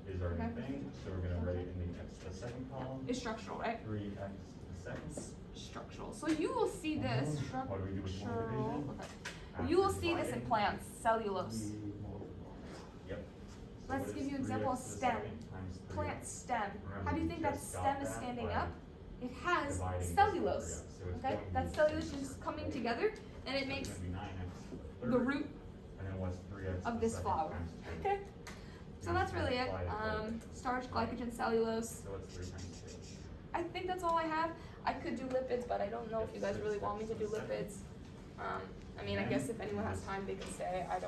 Speaker 2: is our
Speaker 1: Okay.
Speaker 2: new thing, so we're gonna write in the second column,
Speaker 1: It's structural, right?
Speaker 2: 3x the second.
Speaker 1: Structural. So you will see this
Speaker 2: What do we do with long
Speaker 1: structural.
Speaker 2: division?
Speaker 1: Okay. You will see this in plants. Cellulose.
Speaker 2: Yep. So
Speaker 1: Let's
Speaker 2: what
Speaker 1: give
Speaker 2: is
Speaker 1: you an example of
Speaker 2: 3x to the
Speaker 1: stem.
Speaker 2: second times 3x?
Speaker 1: Plant stem.
Speaker 2: Remember,
Speaker 1: How do you
Speaker 2: we
Speaker 1: think that
Speaker 2: just got
Speaker 1: stem is
Speaker 2: that
Speaker 1: standing
Speaker 2: by
Speaker 1: up? It has
Speaker 2: dividing this
Speaker 1: cellulose.
Speaker 2: by 3x. So it's
Speaker 1: Okay?
Speaker 2: going
Speaker 1: That
Speaker 2: to-
Speaker 1: cellulose is coming together and it
Speaker 2: it's
Speaker 1: makes
Speaker 2: gonna be 9x
Speaker 1: the
Speaker 2: third,
Speaker 1: root
Speaker 2: and then what's 3x to
Speaker 1: of
Speaker 2: the
Speaker 1: this
Speaker 2: second
Speaker 1: flower.
Speaker 2: times 2?
Speaker 1: Okay. So that's really it.
Speaker 2: Multiply it both.
Speaker 1: Starch, glycogen, cellulose.
Speaker 2: So what's 3 times 2?
Speaker 1: I think that's all I have. I could do lipids, but I don't know if you guys really want me to do lipids. I mean, I guess if anyone has time, they can stay. I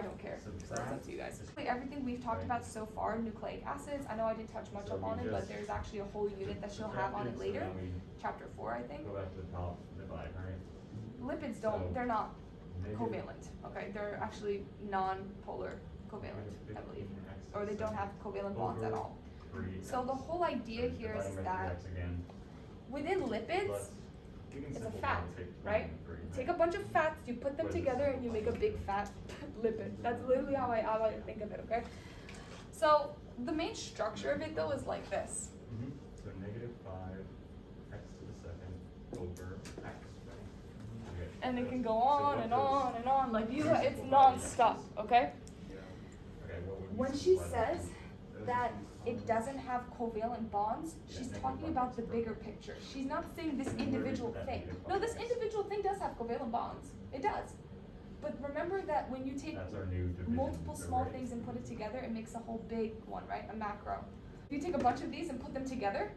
Speaker 1: don't care. So that's up to you guys. Everything we've talked about so far, nucleic acids. I know I didn't touch much
Speaker 2: So
Speaker 1: up
Speaker 2: we
Speaker 1: on it, but
Speaker 2: just
Speaker 1: there's actually a whole unit that she'll have on it
Speaker 2: So
Speaker 1: later.
Speaker 2: then we
Speaker 1: Chapter 4, I think.
Speaker 2: go back to the top, divide, right?
Speaker 1: Lipids
Speaker 2: So-
Speaker 1: don't. They're not
Speaker 2: Negative-
Speaker 1: covalent. Okay, they're actually non-polar. covalent, I believe, or they don't have covalent bonds at all. So the whole idea here is that within lipids, it's a fat, right? You take a bunch of fats, you put them together, and you make a big fat lipid. That's literally how I think of it, okay? So the main structure of it, though, is like this.
Speaker 2: So negative 5 x to the second over x, right? Okay.
Speaker 1: And it can go on and on and on, like it's non-stop, okay?
Speaker 2: Okay, what would
Speaker 1: When she says that it doesn't have covalent bonds, she's talking about the bigger picture. She's not saying this individual thing. No, this individual thing does have covalent bonds. It does. But remember that when you take
Speaker 2: That's our new division
Speaker 1: multiple small
Speaker 2: array.
Speaker 1: things and put it together, it makes a whole big one, right? A macro. If you take a bunch of these and put them together,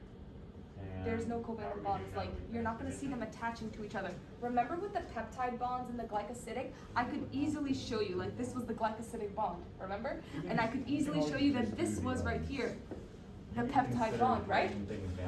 Speaker 2: And
Speaker 1: there's no
Speaker 2: how do
Speaker 1: covalent
Speaker 2: we
Speaker 1: bonds.
Speaker 2: do
Speaker 1: Like,
Speaker 2: that?
Speaker 1: you're not going to see them attaching to each other. Remember with the peptide bonds and the glycosidic, I could easily show you, like this was the glycosidic bond, remember? And I could easily show you that this was right here, the peptide bond, right?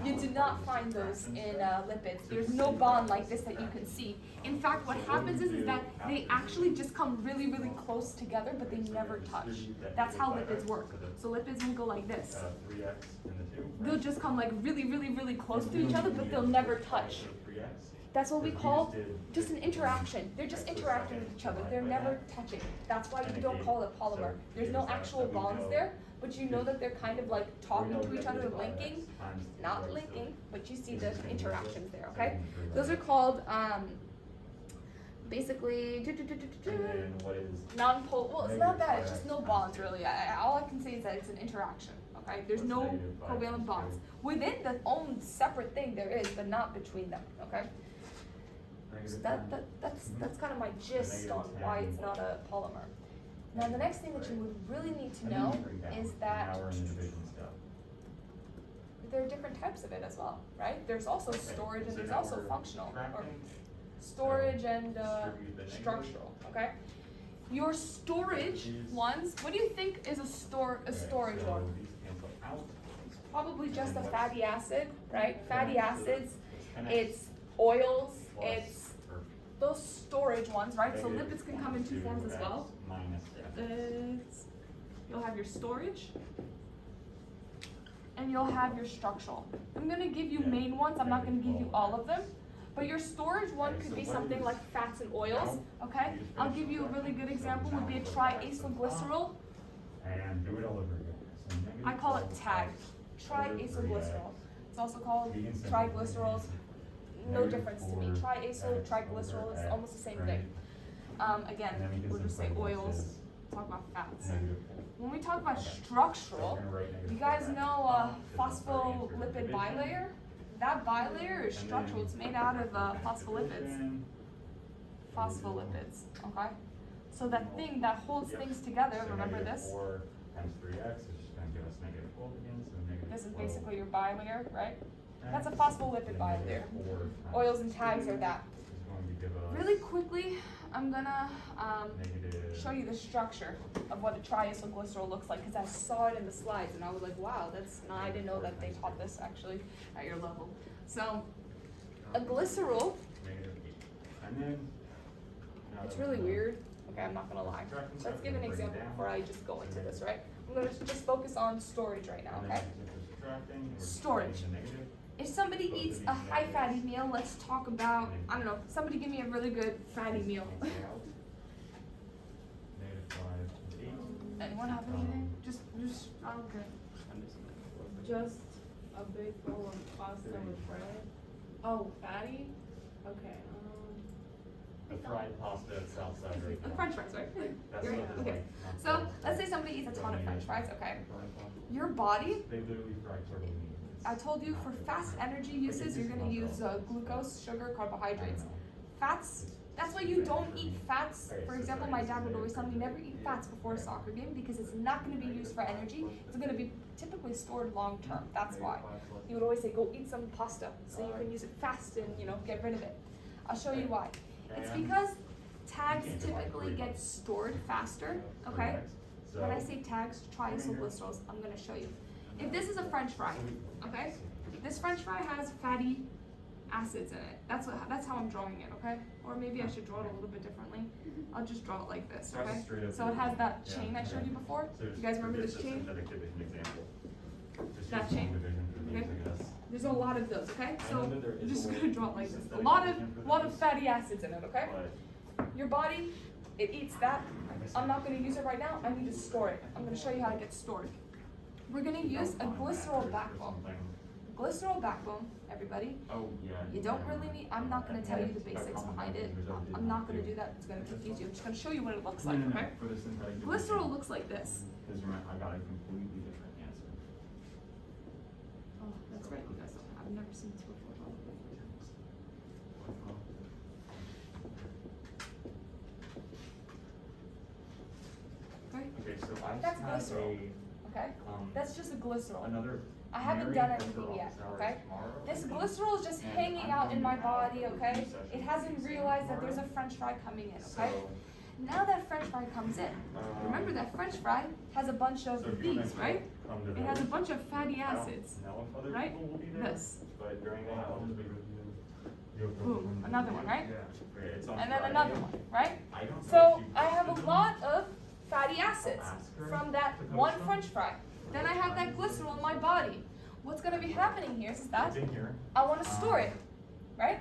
Speaker 1: You do not find those in lipids. There's no bond like this that you can see. In fact, what happens is that they actually just come really, really close together, but they never touch. That's how lipids work. So lipids will go like this.
Speaker 2: 3x in the 2.
Speaker 1: They'll just come like really, really, really close to each other, but they'll never touch.
Speaker 2: 3x.
Speaker 1: That's what we call just an interaction. They're just interacting with each other. They're never touching. That's why you don't call it a polymer. There's no actual bonds there, but you know that they're kind of like talking to each other, linking. Not linking, but you see the interactions there, okay? Those are called basically
Speaker 2: And then what is
Speaker 1: non-pol. Well, it's not that. It's just no bonds really. All I can say is that it's an interaction. Okay, there's no covalent bonds within the own separate thing. There is, but not between them. Okay, so that's kind of my gist on why it's not a polymer. Now the next thing that you would really need to know is that there are different types of it as well, right? There's also storage and there's also functional, or storage and structural. Okay, your storage ones. What do you think is a storage one? It's probably just a fatty acid, right? Fatty acids, it's oils, it's those storage ones, right? So lipids can come in two forms as well. You'll have your storage, and you'll have your structural. I'm gonna give you main ones. I'm not gonna give you all of them. But your storage one could be something like fats and oils, okay? I'll give you a really good example would be a triacylglycerol.
Speaker 2: And do it all over again. So
Speaker 1: I call it TAG, triacylglycerol. It's also called triglycerols. No difference to me. Triacyl, triglycerol is almost the same thing. Again, we'll just say oils, talk about fats. When we talk about structural, you guys know phospholipid bilayer? That bilayer is structural. It's made out of phospholipids. Phospholipids, okay? So that thing that holds things together, remember this?
Speaker 2: 4 times 3x is just going to give us negative 12 again, so negative
Speaker 1: This is
Speaker 2: 12.
Speaker 1: basically your bilayer, right? That's a phospholipid bilayer. Oils and tags are that.
Speaker 2: Is going to give us
Speaker 1: Really quickly, I'm gonna
Speaker 2: negative
Speaker 1: show you the structure of what a triacylglycerol looks like because I saw it in the slides and I was like, wow, I didn't know that they taught this actually at your level. So a glycerol,
Speaker 2: negative 8. And then now
Speaker 1: it's
Speaker 2: that
Speaker 1: really
Speaker 2: we know
Speaker 1: weird. Okay, I'm not gonna lie. Let's give an example before I just go into this, right? I'm gonna just focus on storage right now,
Speaker 2: and
Speaker 1: okay?
Speaker 2: then since we're subtracting, we're just
Speaker 1: Storage.
Speaker 2: getting the negative.
Speaker 1: If somebody eats a high fatty meal, let's talk about, I don't know, somebody give me a really good fatty meal.
Speaker 2: Negative 5 and 8.
Speaker 1: Anyone have anything? Just, I don't care.
Speaker 3: Just a big bowl of pasta with bread. Oh, fatty? Okay.
Speaker 2: The fried pasta at Southside right now.
Speaker 1: French fries, right?
Speaker 2: That's
Speaker 1: You're-
Speaker 2: what is
Speaker 1: okay.
Speaker 2: like.
Speaker 1: So let's say somebody eats a ton of French fries, okay? Your body,
Speaker 2: They literally fry turtle meat.
Speaker 1: I told you for fast energy uses, you're gonna use glucose, sugar, carbohydrates. Fats, that's why you don't eat fats. For example, my dad would always tell me never eat fats before a soccer game because it's not gonna be used for energy. It's gonna be typically stored long term, that's why. He would always say, go eat some pasta so you can use it fast and, get rid of it. I'll show you why. It's because tags typically get stored faster, okay? When I say tags, triacylglycerols, I'm gonna show you. If this is a French fry, okay? This French fry has fatty acids in it. That's how I'm drawing it, okay? Or maybe I should draw it a little bit differently. I'll just draw it like this,
Speaker 2: So that's
Speaker 1: okay?
Speaker 2: straight up
Speaker 1: So it has that
Speaker 2: yeah,
Speaker 1: chain I showed
Speaker 2: okay.
Speaker 1: you before.
Speaker 2: So
Speaker 1: You guys remember this
Speaker 2: just
Speaker 1: chain?
Speaker 2: synthetic division example. Just
Speaker 1: That
Speaker 2: use long
Speaker 1: chain.
Speaker 2: division for these,
Speaker 1: Okay.
Speaker 2: I guess.
Speaker 1: There's a lot of those, okay?
Speaker 2: I
Speaker 1: So
Speaker 2: know that there
Speaker 1: I'm
Speaker 2: is
Speaker 1: just
Speaker 2: a way
Speaker 1: gonna draw it
Speaker 2: to
Speaker 1: like
Speaker 2: use
Speaker 1: this. A
Speaker 2: synthetic
Speaker 1: lot
Speaker 2: division for
Speaker 1: of
Speaker 2: these,
Speaker 1: fatty acids in it, okay?
Speaker 2: but
Speaker 1: Your body, it eats that. I'm not gonna use it right now. I need to store it. I'm gonna show you how to get stored. We're gonna use a glycerol backbone. Glycerol backbone, everybody.
Speaker 2: Oh, yeah.
Speaker 1: You don't really need, I'm not gonna tell you the basics behind it. I'm not gonna do that, it's gonna confuse you. I'm just gonna show you what it looks like, okay?
Speaker 2: For the synthetic division.
Speaker 1: Glycerol looks like this.
Speaker 2: Because remember, I got a completely different answer.
Speaker 1: Oh, that's right, you guys don't have, I've never seen this before. Okay,
Speaker 2: Okay, so I
Speaker 1: That's
Speaker 2: have
Speaker 1: glycerol. okay?
Speaker 2: a,
Speaker 1: That's just a glycerol.
Speaker 2: another.
Speaker 1: I haven't
Speaker 2: Mary
Speaker 1: done
Speaker 2: comes
Speaker 1: anything
Speaker 2: to
Speaker 1: yet,
Speaker 2: office hours
Speaker 1: okay?
Speaker 2: tomorrow.
Speaker 1: This glycerol is just
Speaker 2: And
Speaker 1: hanging
Speaker 2: I'm
Speaker 1: out in
Speaker 2: going
Speaker 1: my
Speaker 2: to
Speaker 1: body,
Speaker 2: have a
Speaker 1: okay?
Speaker 2: review session
Speaker 1: It hasn't
Speaker 2: exam
Speaker 1: realized that there's a
Speaker 2: tomorrow.
Speaker 1: french fry coming in,
Speaker 2: So,
Speaker 1: okay? Now that french fry comes in, remember that french fry has a bunch of
Speaker 2: so if you
Speaker 1: these,
Speaker 2: and I
Speaker 1: right?
Speaker 2: come to
Speaker 1: It has a
Speaker 2: those,
Speaker 1: bunch of fatty
Speaker 2: I don't
Speaker 1: acids.
Speaker 2: know if other
Speaker 1: right?
Speaker 2: people will be there,
Speaker 1: This.
Speaker 2: but during that, I'll just be with you.
Speaker 1: Boom, another one, right?
Speaker 2: Yeah. Okay, it's on
Speaker 1: And then
Speaker 2: Friday.
Speaker 1: another one, right?
Speaker 2: I don't know if
Speaker 1: So
Speaker 2: you
Speaker 1: I have a
Speaker 2: posted them.
Speaker 1: lot of fatty acids
Speaker 2: ask her
Speaker 1: from that
Speaker 2: to post
Speaker 1: one
Speaker 2: them.
Speaker 1: french fry. Then I have that glycerol in my body. What's gonna be happening here is that
Speaker 2: It's in here.
Speaker 1: I wanna store it, right?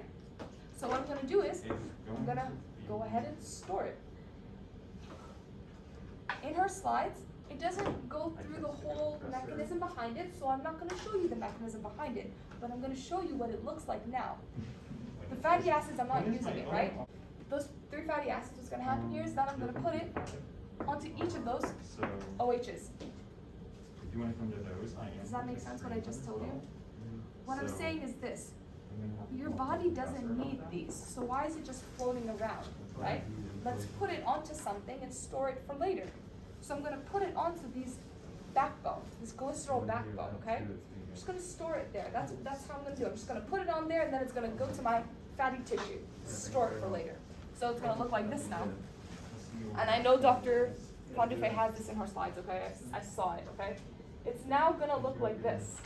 Speaker 1: So what I'm gonna do is,
Speaker 2: It's
Speaker 1: I'm gonna go ahead and store it. In her slides, it doesn't go through the whole mechanism behind it, so I'm not gonna show you the mechanism behind it, but I'm gonna show you what it looks like now. The fatty acids, I'm not using it, right? Those 3 fatty acids, what's gonna happen here is that I'm gonna put it onto each of those
Speaker 2: So,
Speaker 1: OHs.
Speaker 2: if you wanna come to those, I am.
Speaker 1: Does that make sense what I just told you? What I'm
Speaker 2: So,
Speaker 1: saying is this,
Speaker 2: I'm gonna have to
Speaker 1: your
Speaker 2: talk to
Speaker 1: body
Speaker 2: the
Speaker 1: doesn't
Speaker 2: professor
Speaker 1: need
Speaker 2: about that.
Speaker 1: these, so why is it just floating around, right? Let's put it onto something and store it for later. So I'm gonna put it onto these backbone, this glycerol backbone, okay? I'm just gonna store it there. That's how I'm gonna do it. I'm just gonna put it on there and then it's gonna go to my fatty tissue, store it for later. So it's gonna look like this now. And I know Dr. Fondufe has this in her slides, okay? I saw it, okay? It's now gonna look like this.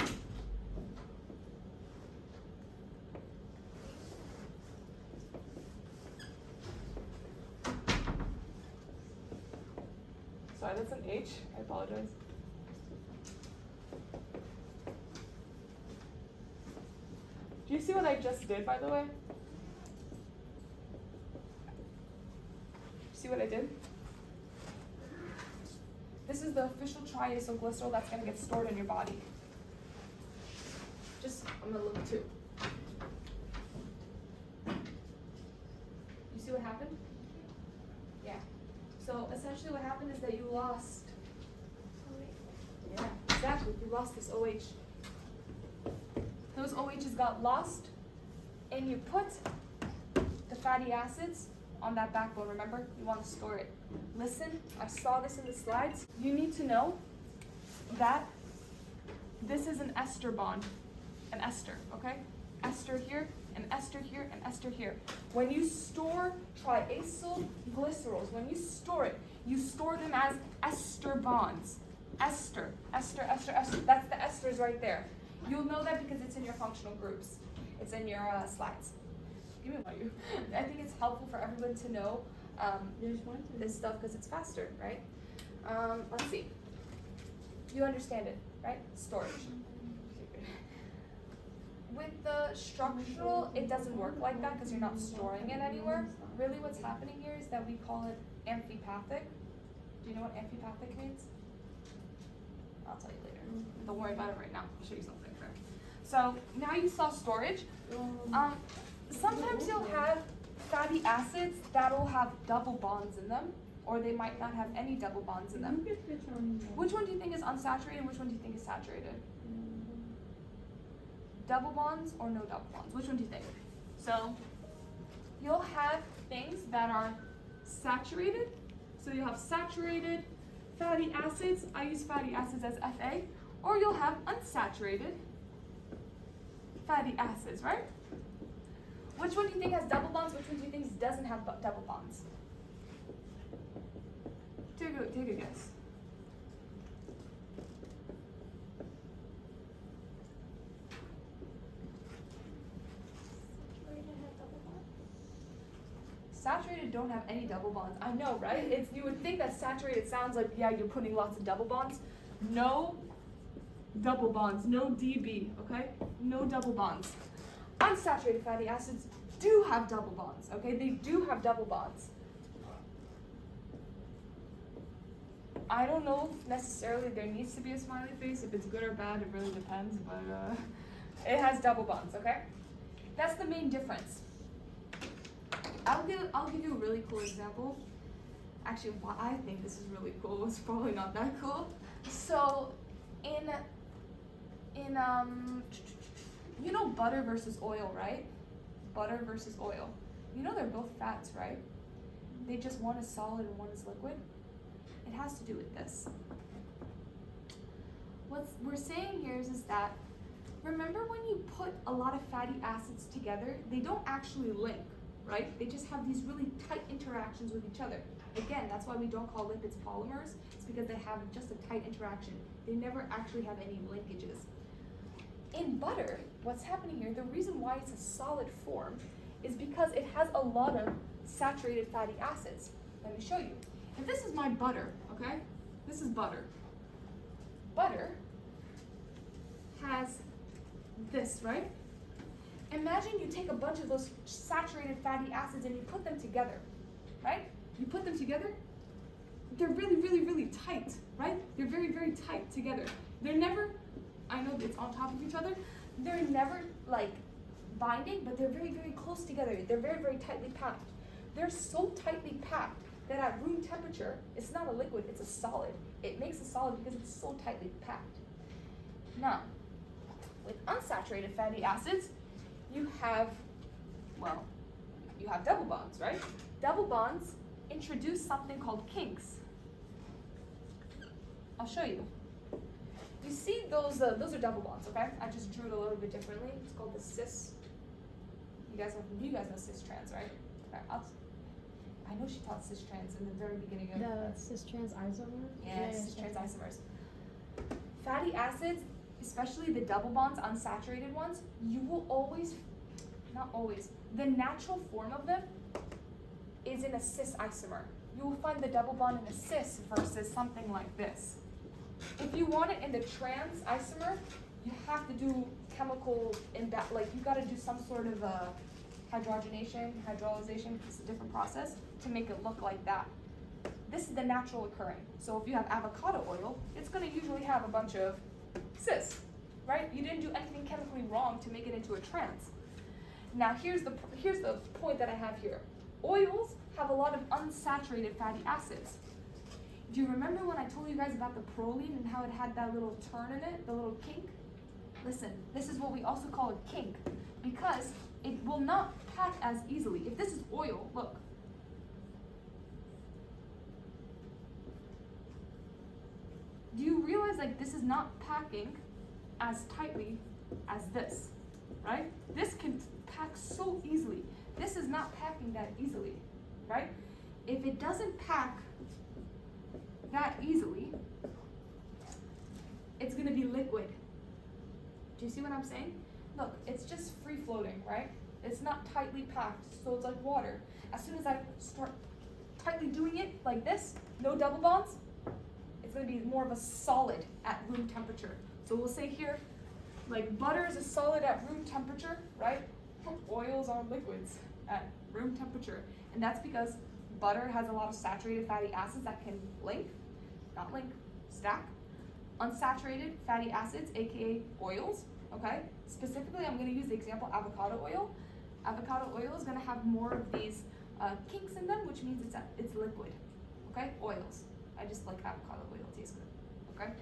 Speaker 1: Sorry, that's an H. I apologize. Do you see what I just did, by the way? See what I did? This is the official triacylglycerol that's going to get stored in your body. I'm going to look too. You see what happened? Yeah. So essentially what happened is that you lost. Yeah, exactly. You lost this OH. Those OHs got lost, and you put the fatty acids on that backbone. Remember, you want to store it. Listen, I saw this in the slides. You need to know that this is an ester bond, an ester, okay? Ester here, an ester here, and ester here. When you store triacylglycerols, when you store it, you store them as ester bonds. Ester, ester, ester, ester. That's the esters right there. You'll know that because it's in your functional groups. It's in your slides. Give me one. I think it's helpful for everyone to know this stuff because it's faster, right? Let's see. You understand it, right? Storage. With the structural, it doesn't work like that because you're not storing it anywhere. Really what's happening here is that we call it amphipathic. Do you know what amphipathic means? I'll tell you later. Don't worry about it right now. I'll show you something there. So now you saw storage. Sometimes you'll have fatty acids that'll have double bonds in them, or they might not have any double bonds in them. Which one do you think is unsaturated and which one do you think is saturated? Double bonds or no double bonds? Which one do you think? So you'll have things that are saturated. So you'll have saturated fatty acids. I use fatty acids as Fa. Or you'll have unsaturated fatty acids, right? Which one do you think has double bonds? Which one do you think doesn't have double bonds? Take a guess. Saturated don't have any double bonds. I know, right? You would think that saturated sounds like, yeah, you're putting lots of double bonds. No double bonds, no DB, okay? No double bonds. Unsaturated fatty acids do have double bonds, okay? They do have double bonds. I don't know if necessarily there needs to be a smiley face. If it's good or bad, it really depends, but it has double bonds, okay? That's the main difference. I'll give you a really cool example. Actually, why I think this is really cool is probably not that cool. So, in you know butter versus oil, right? Butter versus oil. You know they're both fats, right? They just one is solid and one is liquid. It has to do with this. What we're saying here is that, remember when you put a lot of fatty acids together, they don't actually link, right? They just have these really tight interactions with each other. Again, that's why we don't call lipids polymers. It's because they have just a tight interaction. They never actually have any linkages. In butter, what's happening here, the reason why it's a solid form is because it has a lot of saturated fatty acids. Let me show you. If this is my butter, okay? This is butter. Butter has this, right? Imagine you take a bunch of those saturated fatty acids and you put them together, right? You put them together, they're really, really, really tight, right? They're very, very tight together. They're never, I know it's on top of each other, they're never like binding, but they're very, very close together. They're very, very tightly packed. They're so tightly packed that at room temperature, it's not a liquid, it's a solid. It makes a solid because it's so tightly packed. Now, with unsaturated fatty acids, you have double bonds, right? Double bonds introduce something called kinks. I'll show you. You see those are double bonds, okay? I just drew it a little bit differently. It's called the cis. You guys know cis trans, right? Okay, I know she taught cis trans in the very beginning of
Speaker 3: the cis trans isomer.
Speaker 1: Yeah, cis trans isomers. Fatty acids, especially the double bonds, unsaturated ones, you will always, not always, the natural form of them is in a cis isomer. You will find the double bond in a cis versus something like this. If you want it in the trans isomer, you have to do chemical like you got to do some sort of hydrolyzation, it's a different process to make it look like that. This is the natural occurring. So if you have avocado oil, it's going to usually have a bunch of cis, right? You didn't do anything chemically wrong to make it into a trans. Now here's the point that I have here. Oils have a lot of unsaturated fatty acids. Do you remember when I told you guys about the proline and how it had that little turn in it, the little kink? Listen, this is what we also call a kink because it will not pack as easily. If this is oil, look. Do you realize like this is not packing as tightly as this, right? This can pack so easily. This is not packing that easily, right? If it doesn't pack that easily, it's gonna be liquid. Do you see what I'm saying? Look, it's just free floating, right? It's not tightly packed, so it's like water. As soon as I start tightly doing it like this, no double bonds, it's gonna be more of a solid at room temperature. So we'll say here, like butter is a solid at room temperature, right? Oils are liquids at room temperature. And that's because butter has a lot of saturated fatty acids that can stack. Unsaturated fatty acids, aka oils, okay? Specifically, I'm gonna use the example avocado oil. Avocado oil is gonna have more of these kinks in them, which means it's liquid, okay? Oils. I just like avocado oil, it tastes good, okay?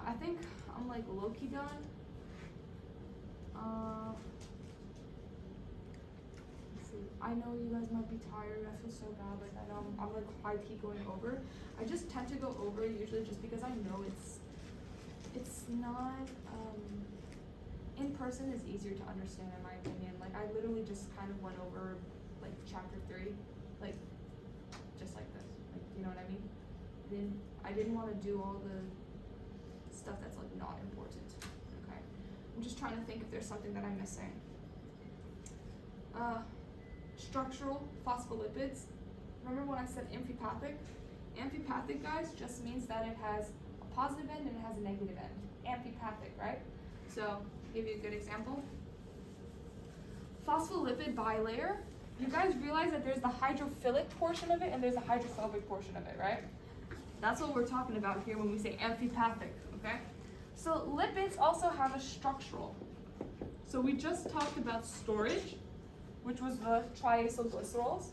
Speaker 1: I think I'm like low-key done. Let's see. I know you guys might be tired. I feel so bad. Like I know I'm like high-key going over. I just tend to go over usually just because I know it's not in person is easier to understand in my opinion. Like I literally just kind of went over like chapter 3, like just like this. Like you know what I mean? I didn't want to do all the stuff that's like not important. Okay. I'm just trying to think if there's something that I'm missing. structural phospholipids. Remember when I said amphipathic? Amphipathic, guys, just means that it has a positive end and it has a negative end. Amphipathic, right? So, I'll give you a good example. Phospholipid bilayer. You guys realize that there's the hydrophilic portion of it and there's a hydrophobic portion of it, right? That's what we're talking about here when we say amphipathic, okay? So lipids also have a structural. So we just talked about storage, which was the triacylglycerols.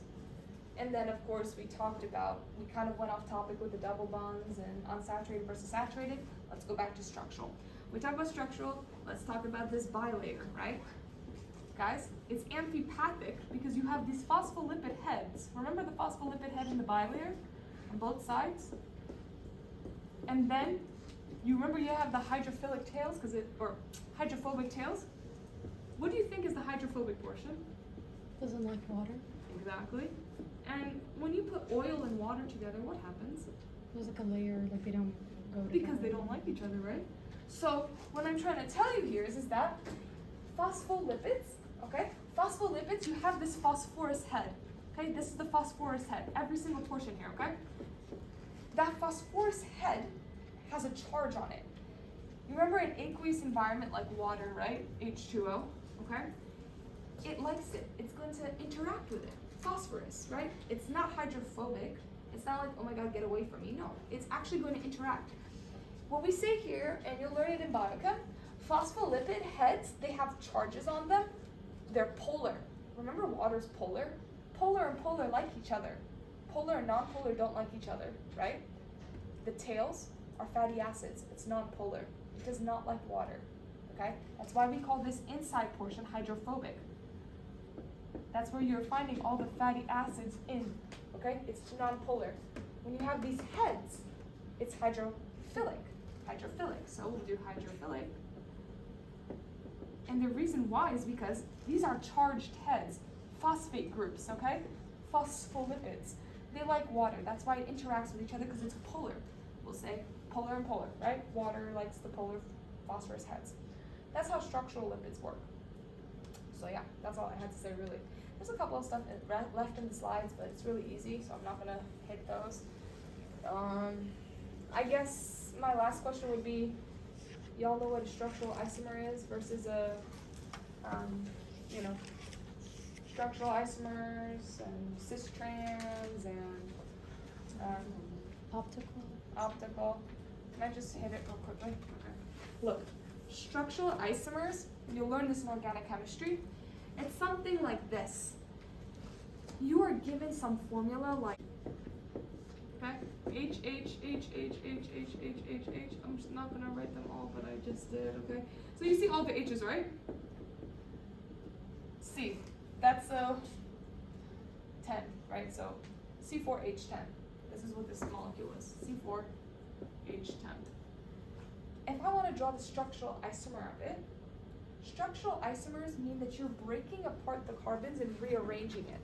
Speaker 1: And then of course we talked about, we kind of went off topic with the double bonds and unsaturated versus saturated. Let's go back to structural. We talked about structural, let's talk about this bilayer, right? Guys, it's amphipathic because you have these phospholipid heads. Remember the phospholipid head in the bilayer on both sides? And then you remember you have the hydrophilic tails or hydrophobic tails? What do you think is the hydrophobic portion?
Speaker 3: Doesn't like water.
Speaker 1: Exactly. And when you put oil and water together, what happens?
Speaker 3: There's like a layer, like they don't go together.
Speaker 1: Because they don't like each other, right? So what I'm trying to tell you here is that phospholipids, okay? Phospholipids, you have this phosphorus head. Okay, this is the phosphorus head, every single portion here, okay? That phosphorus head has a charge on it. You remember an aqueous environment like water, right? H2O, okay? It likes it. It's going to interact with it. Phosphorus, right? It's not hydrophobic. It's not like, oh my God, get away from me. No, it's actually going to interact. What we say here, and you'll learn it in biochem, phospholipid heads, they have charges on them. They're polar. Remember water's polar? Polar and polar like each other. Polar and non-polar don't like each other, right? The tails are fatty acids. It's non-polar. It does not like water, okay? That's why we call this inside portion hydrophobic. That's where you're finding all the fatty acids in, okay? It's non-polar. When you have these heads, it's hydrophilic. Hydrophilic, so we'll do hydrophilic. And the reason why is because these are charged heads, phosphate groups, okay? Phospholipids. They like water. That's why it interacts with each other because it's polar. We'll say polar and polar, right? Water likes the polar phosphorus heads. That's how structural lipids work. So yeah, that's all I had to say really. There's a couple of stuff left in the slides, but it's really easy, so I'm not gonna hit those. I guess my last question would be, y'all know what a structural isomer is versus a, structural isomers and cis trans and optical. Can I just hit it real quickly? Okay. Look, structural isomers, you'll learn this in organic chemistry. It's something like this. You are given some formula like, okay, H. I'm just not gonna write them all, but I just did, okay? So you see all the H's, right? C, that's 10, right? So C4H10. This is what this molecule is, C4H10. If I want to draw the structural isomer of it, structural isomers mean that you're breaking apart the carbons and rearranging it.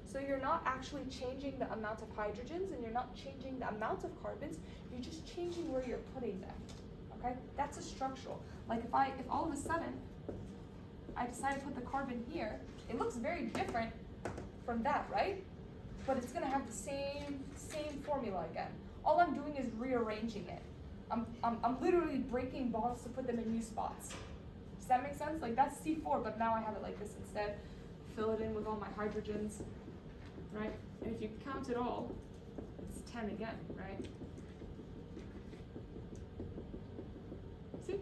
Speaker 1: So you're not actually changing the amount of hydrogens and you're not changing the amount of carbons, you're just changing where you're putting them, okay? That's a structural. Like if all of a sudden I decide to put the carbon here, it looks very different from that, right? But it's gonna have the same formula again. All I'm doing is rearranging it. I'm literally breaking bonds to put them in new spots. Does that make sense? Like that's C4, but now I have it like this instead. Fill it in with all my hydrogens, right? And if you count it all, it's 10 again, right? See?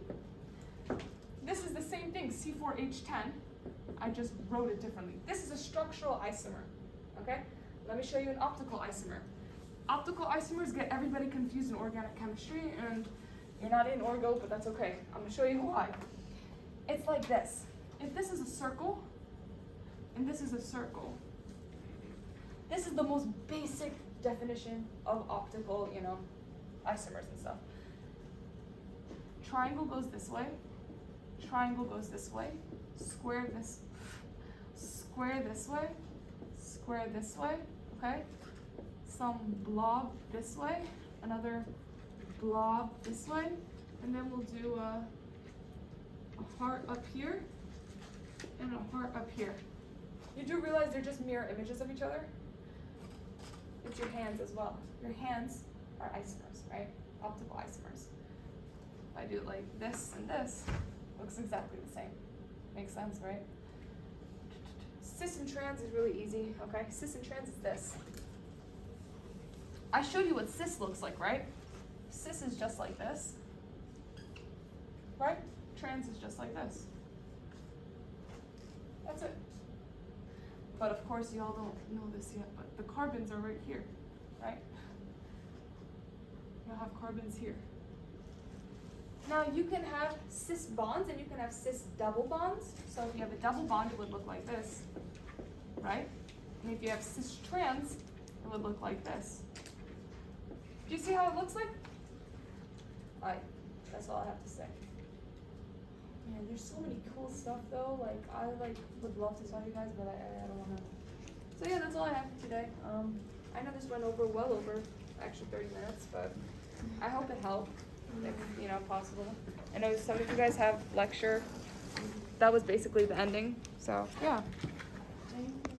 Speaker 1: This is the same thing, C4H10. I just wrote it differently. This is a structural isomer, okay? Let me show you an optical isomer. Optical isomers get everybody confused in organic chemistry, and you're not in orgo, but that's okay. I'm gonna show you why. It's like this. If this is a circle, and this is a circle, this is the most basic definition of optical, isomers and stuff. Triangle goes this way, triangle goes this way, square this way, square this way, okay? Some blob this way, another blob this way, and then we'll do a heart up here and a heart up here. You do realize they're just mirror images of each other? It's your hands as well. Your hands are isomers, right? Optical isomers. If I do it like this and this, looks exactly the same. Makes sense, right? Cis and trans is really easy, okay? Cis and trans is this. I showed you what cis looks like, right? Cis is just like this, right? Trans is just like this. That's it. But of course, y'all don't know this yet, but the carbons are right here, right? You'll have carbons here. Now you can have cis bonds and you can have cis double bonds. So if you have a double bond, it would look like this, right? And if you have cis trans, it would look like this. Do you see how it looks like? Alright, that's all I have to say. Man, there's so many cool stuff though. Like I would love to tell you guys, but I don't wanna. So yeah, that's all I have for today. I know this went well over actually 30 minutes, but I hope it helped if possible. I know some of you guys have lecture. That was basically the ending. So yeah.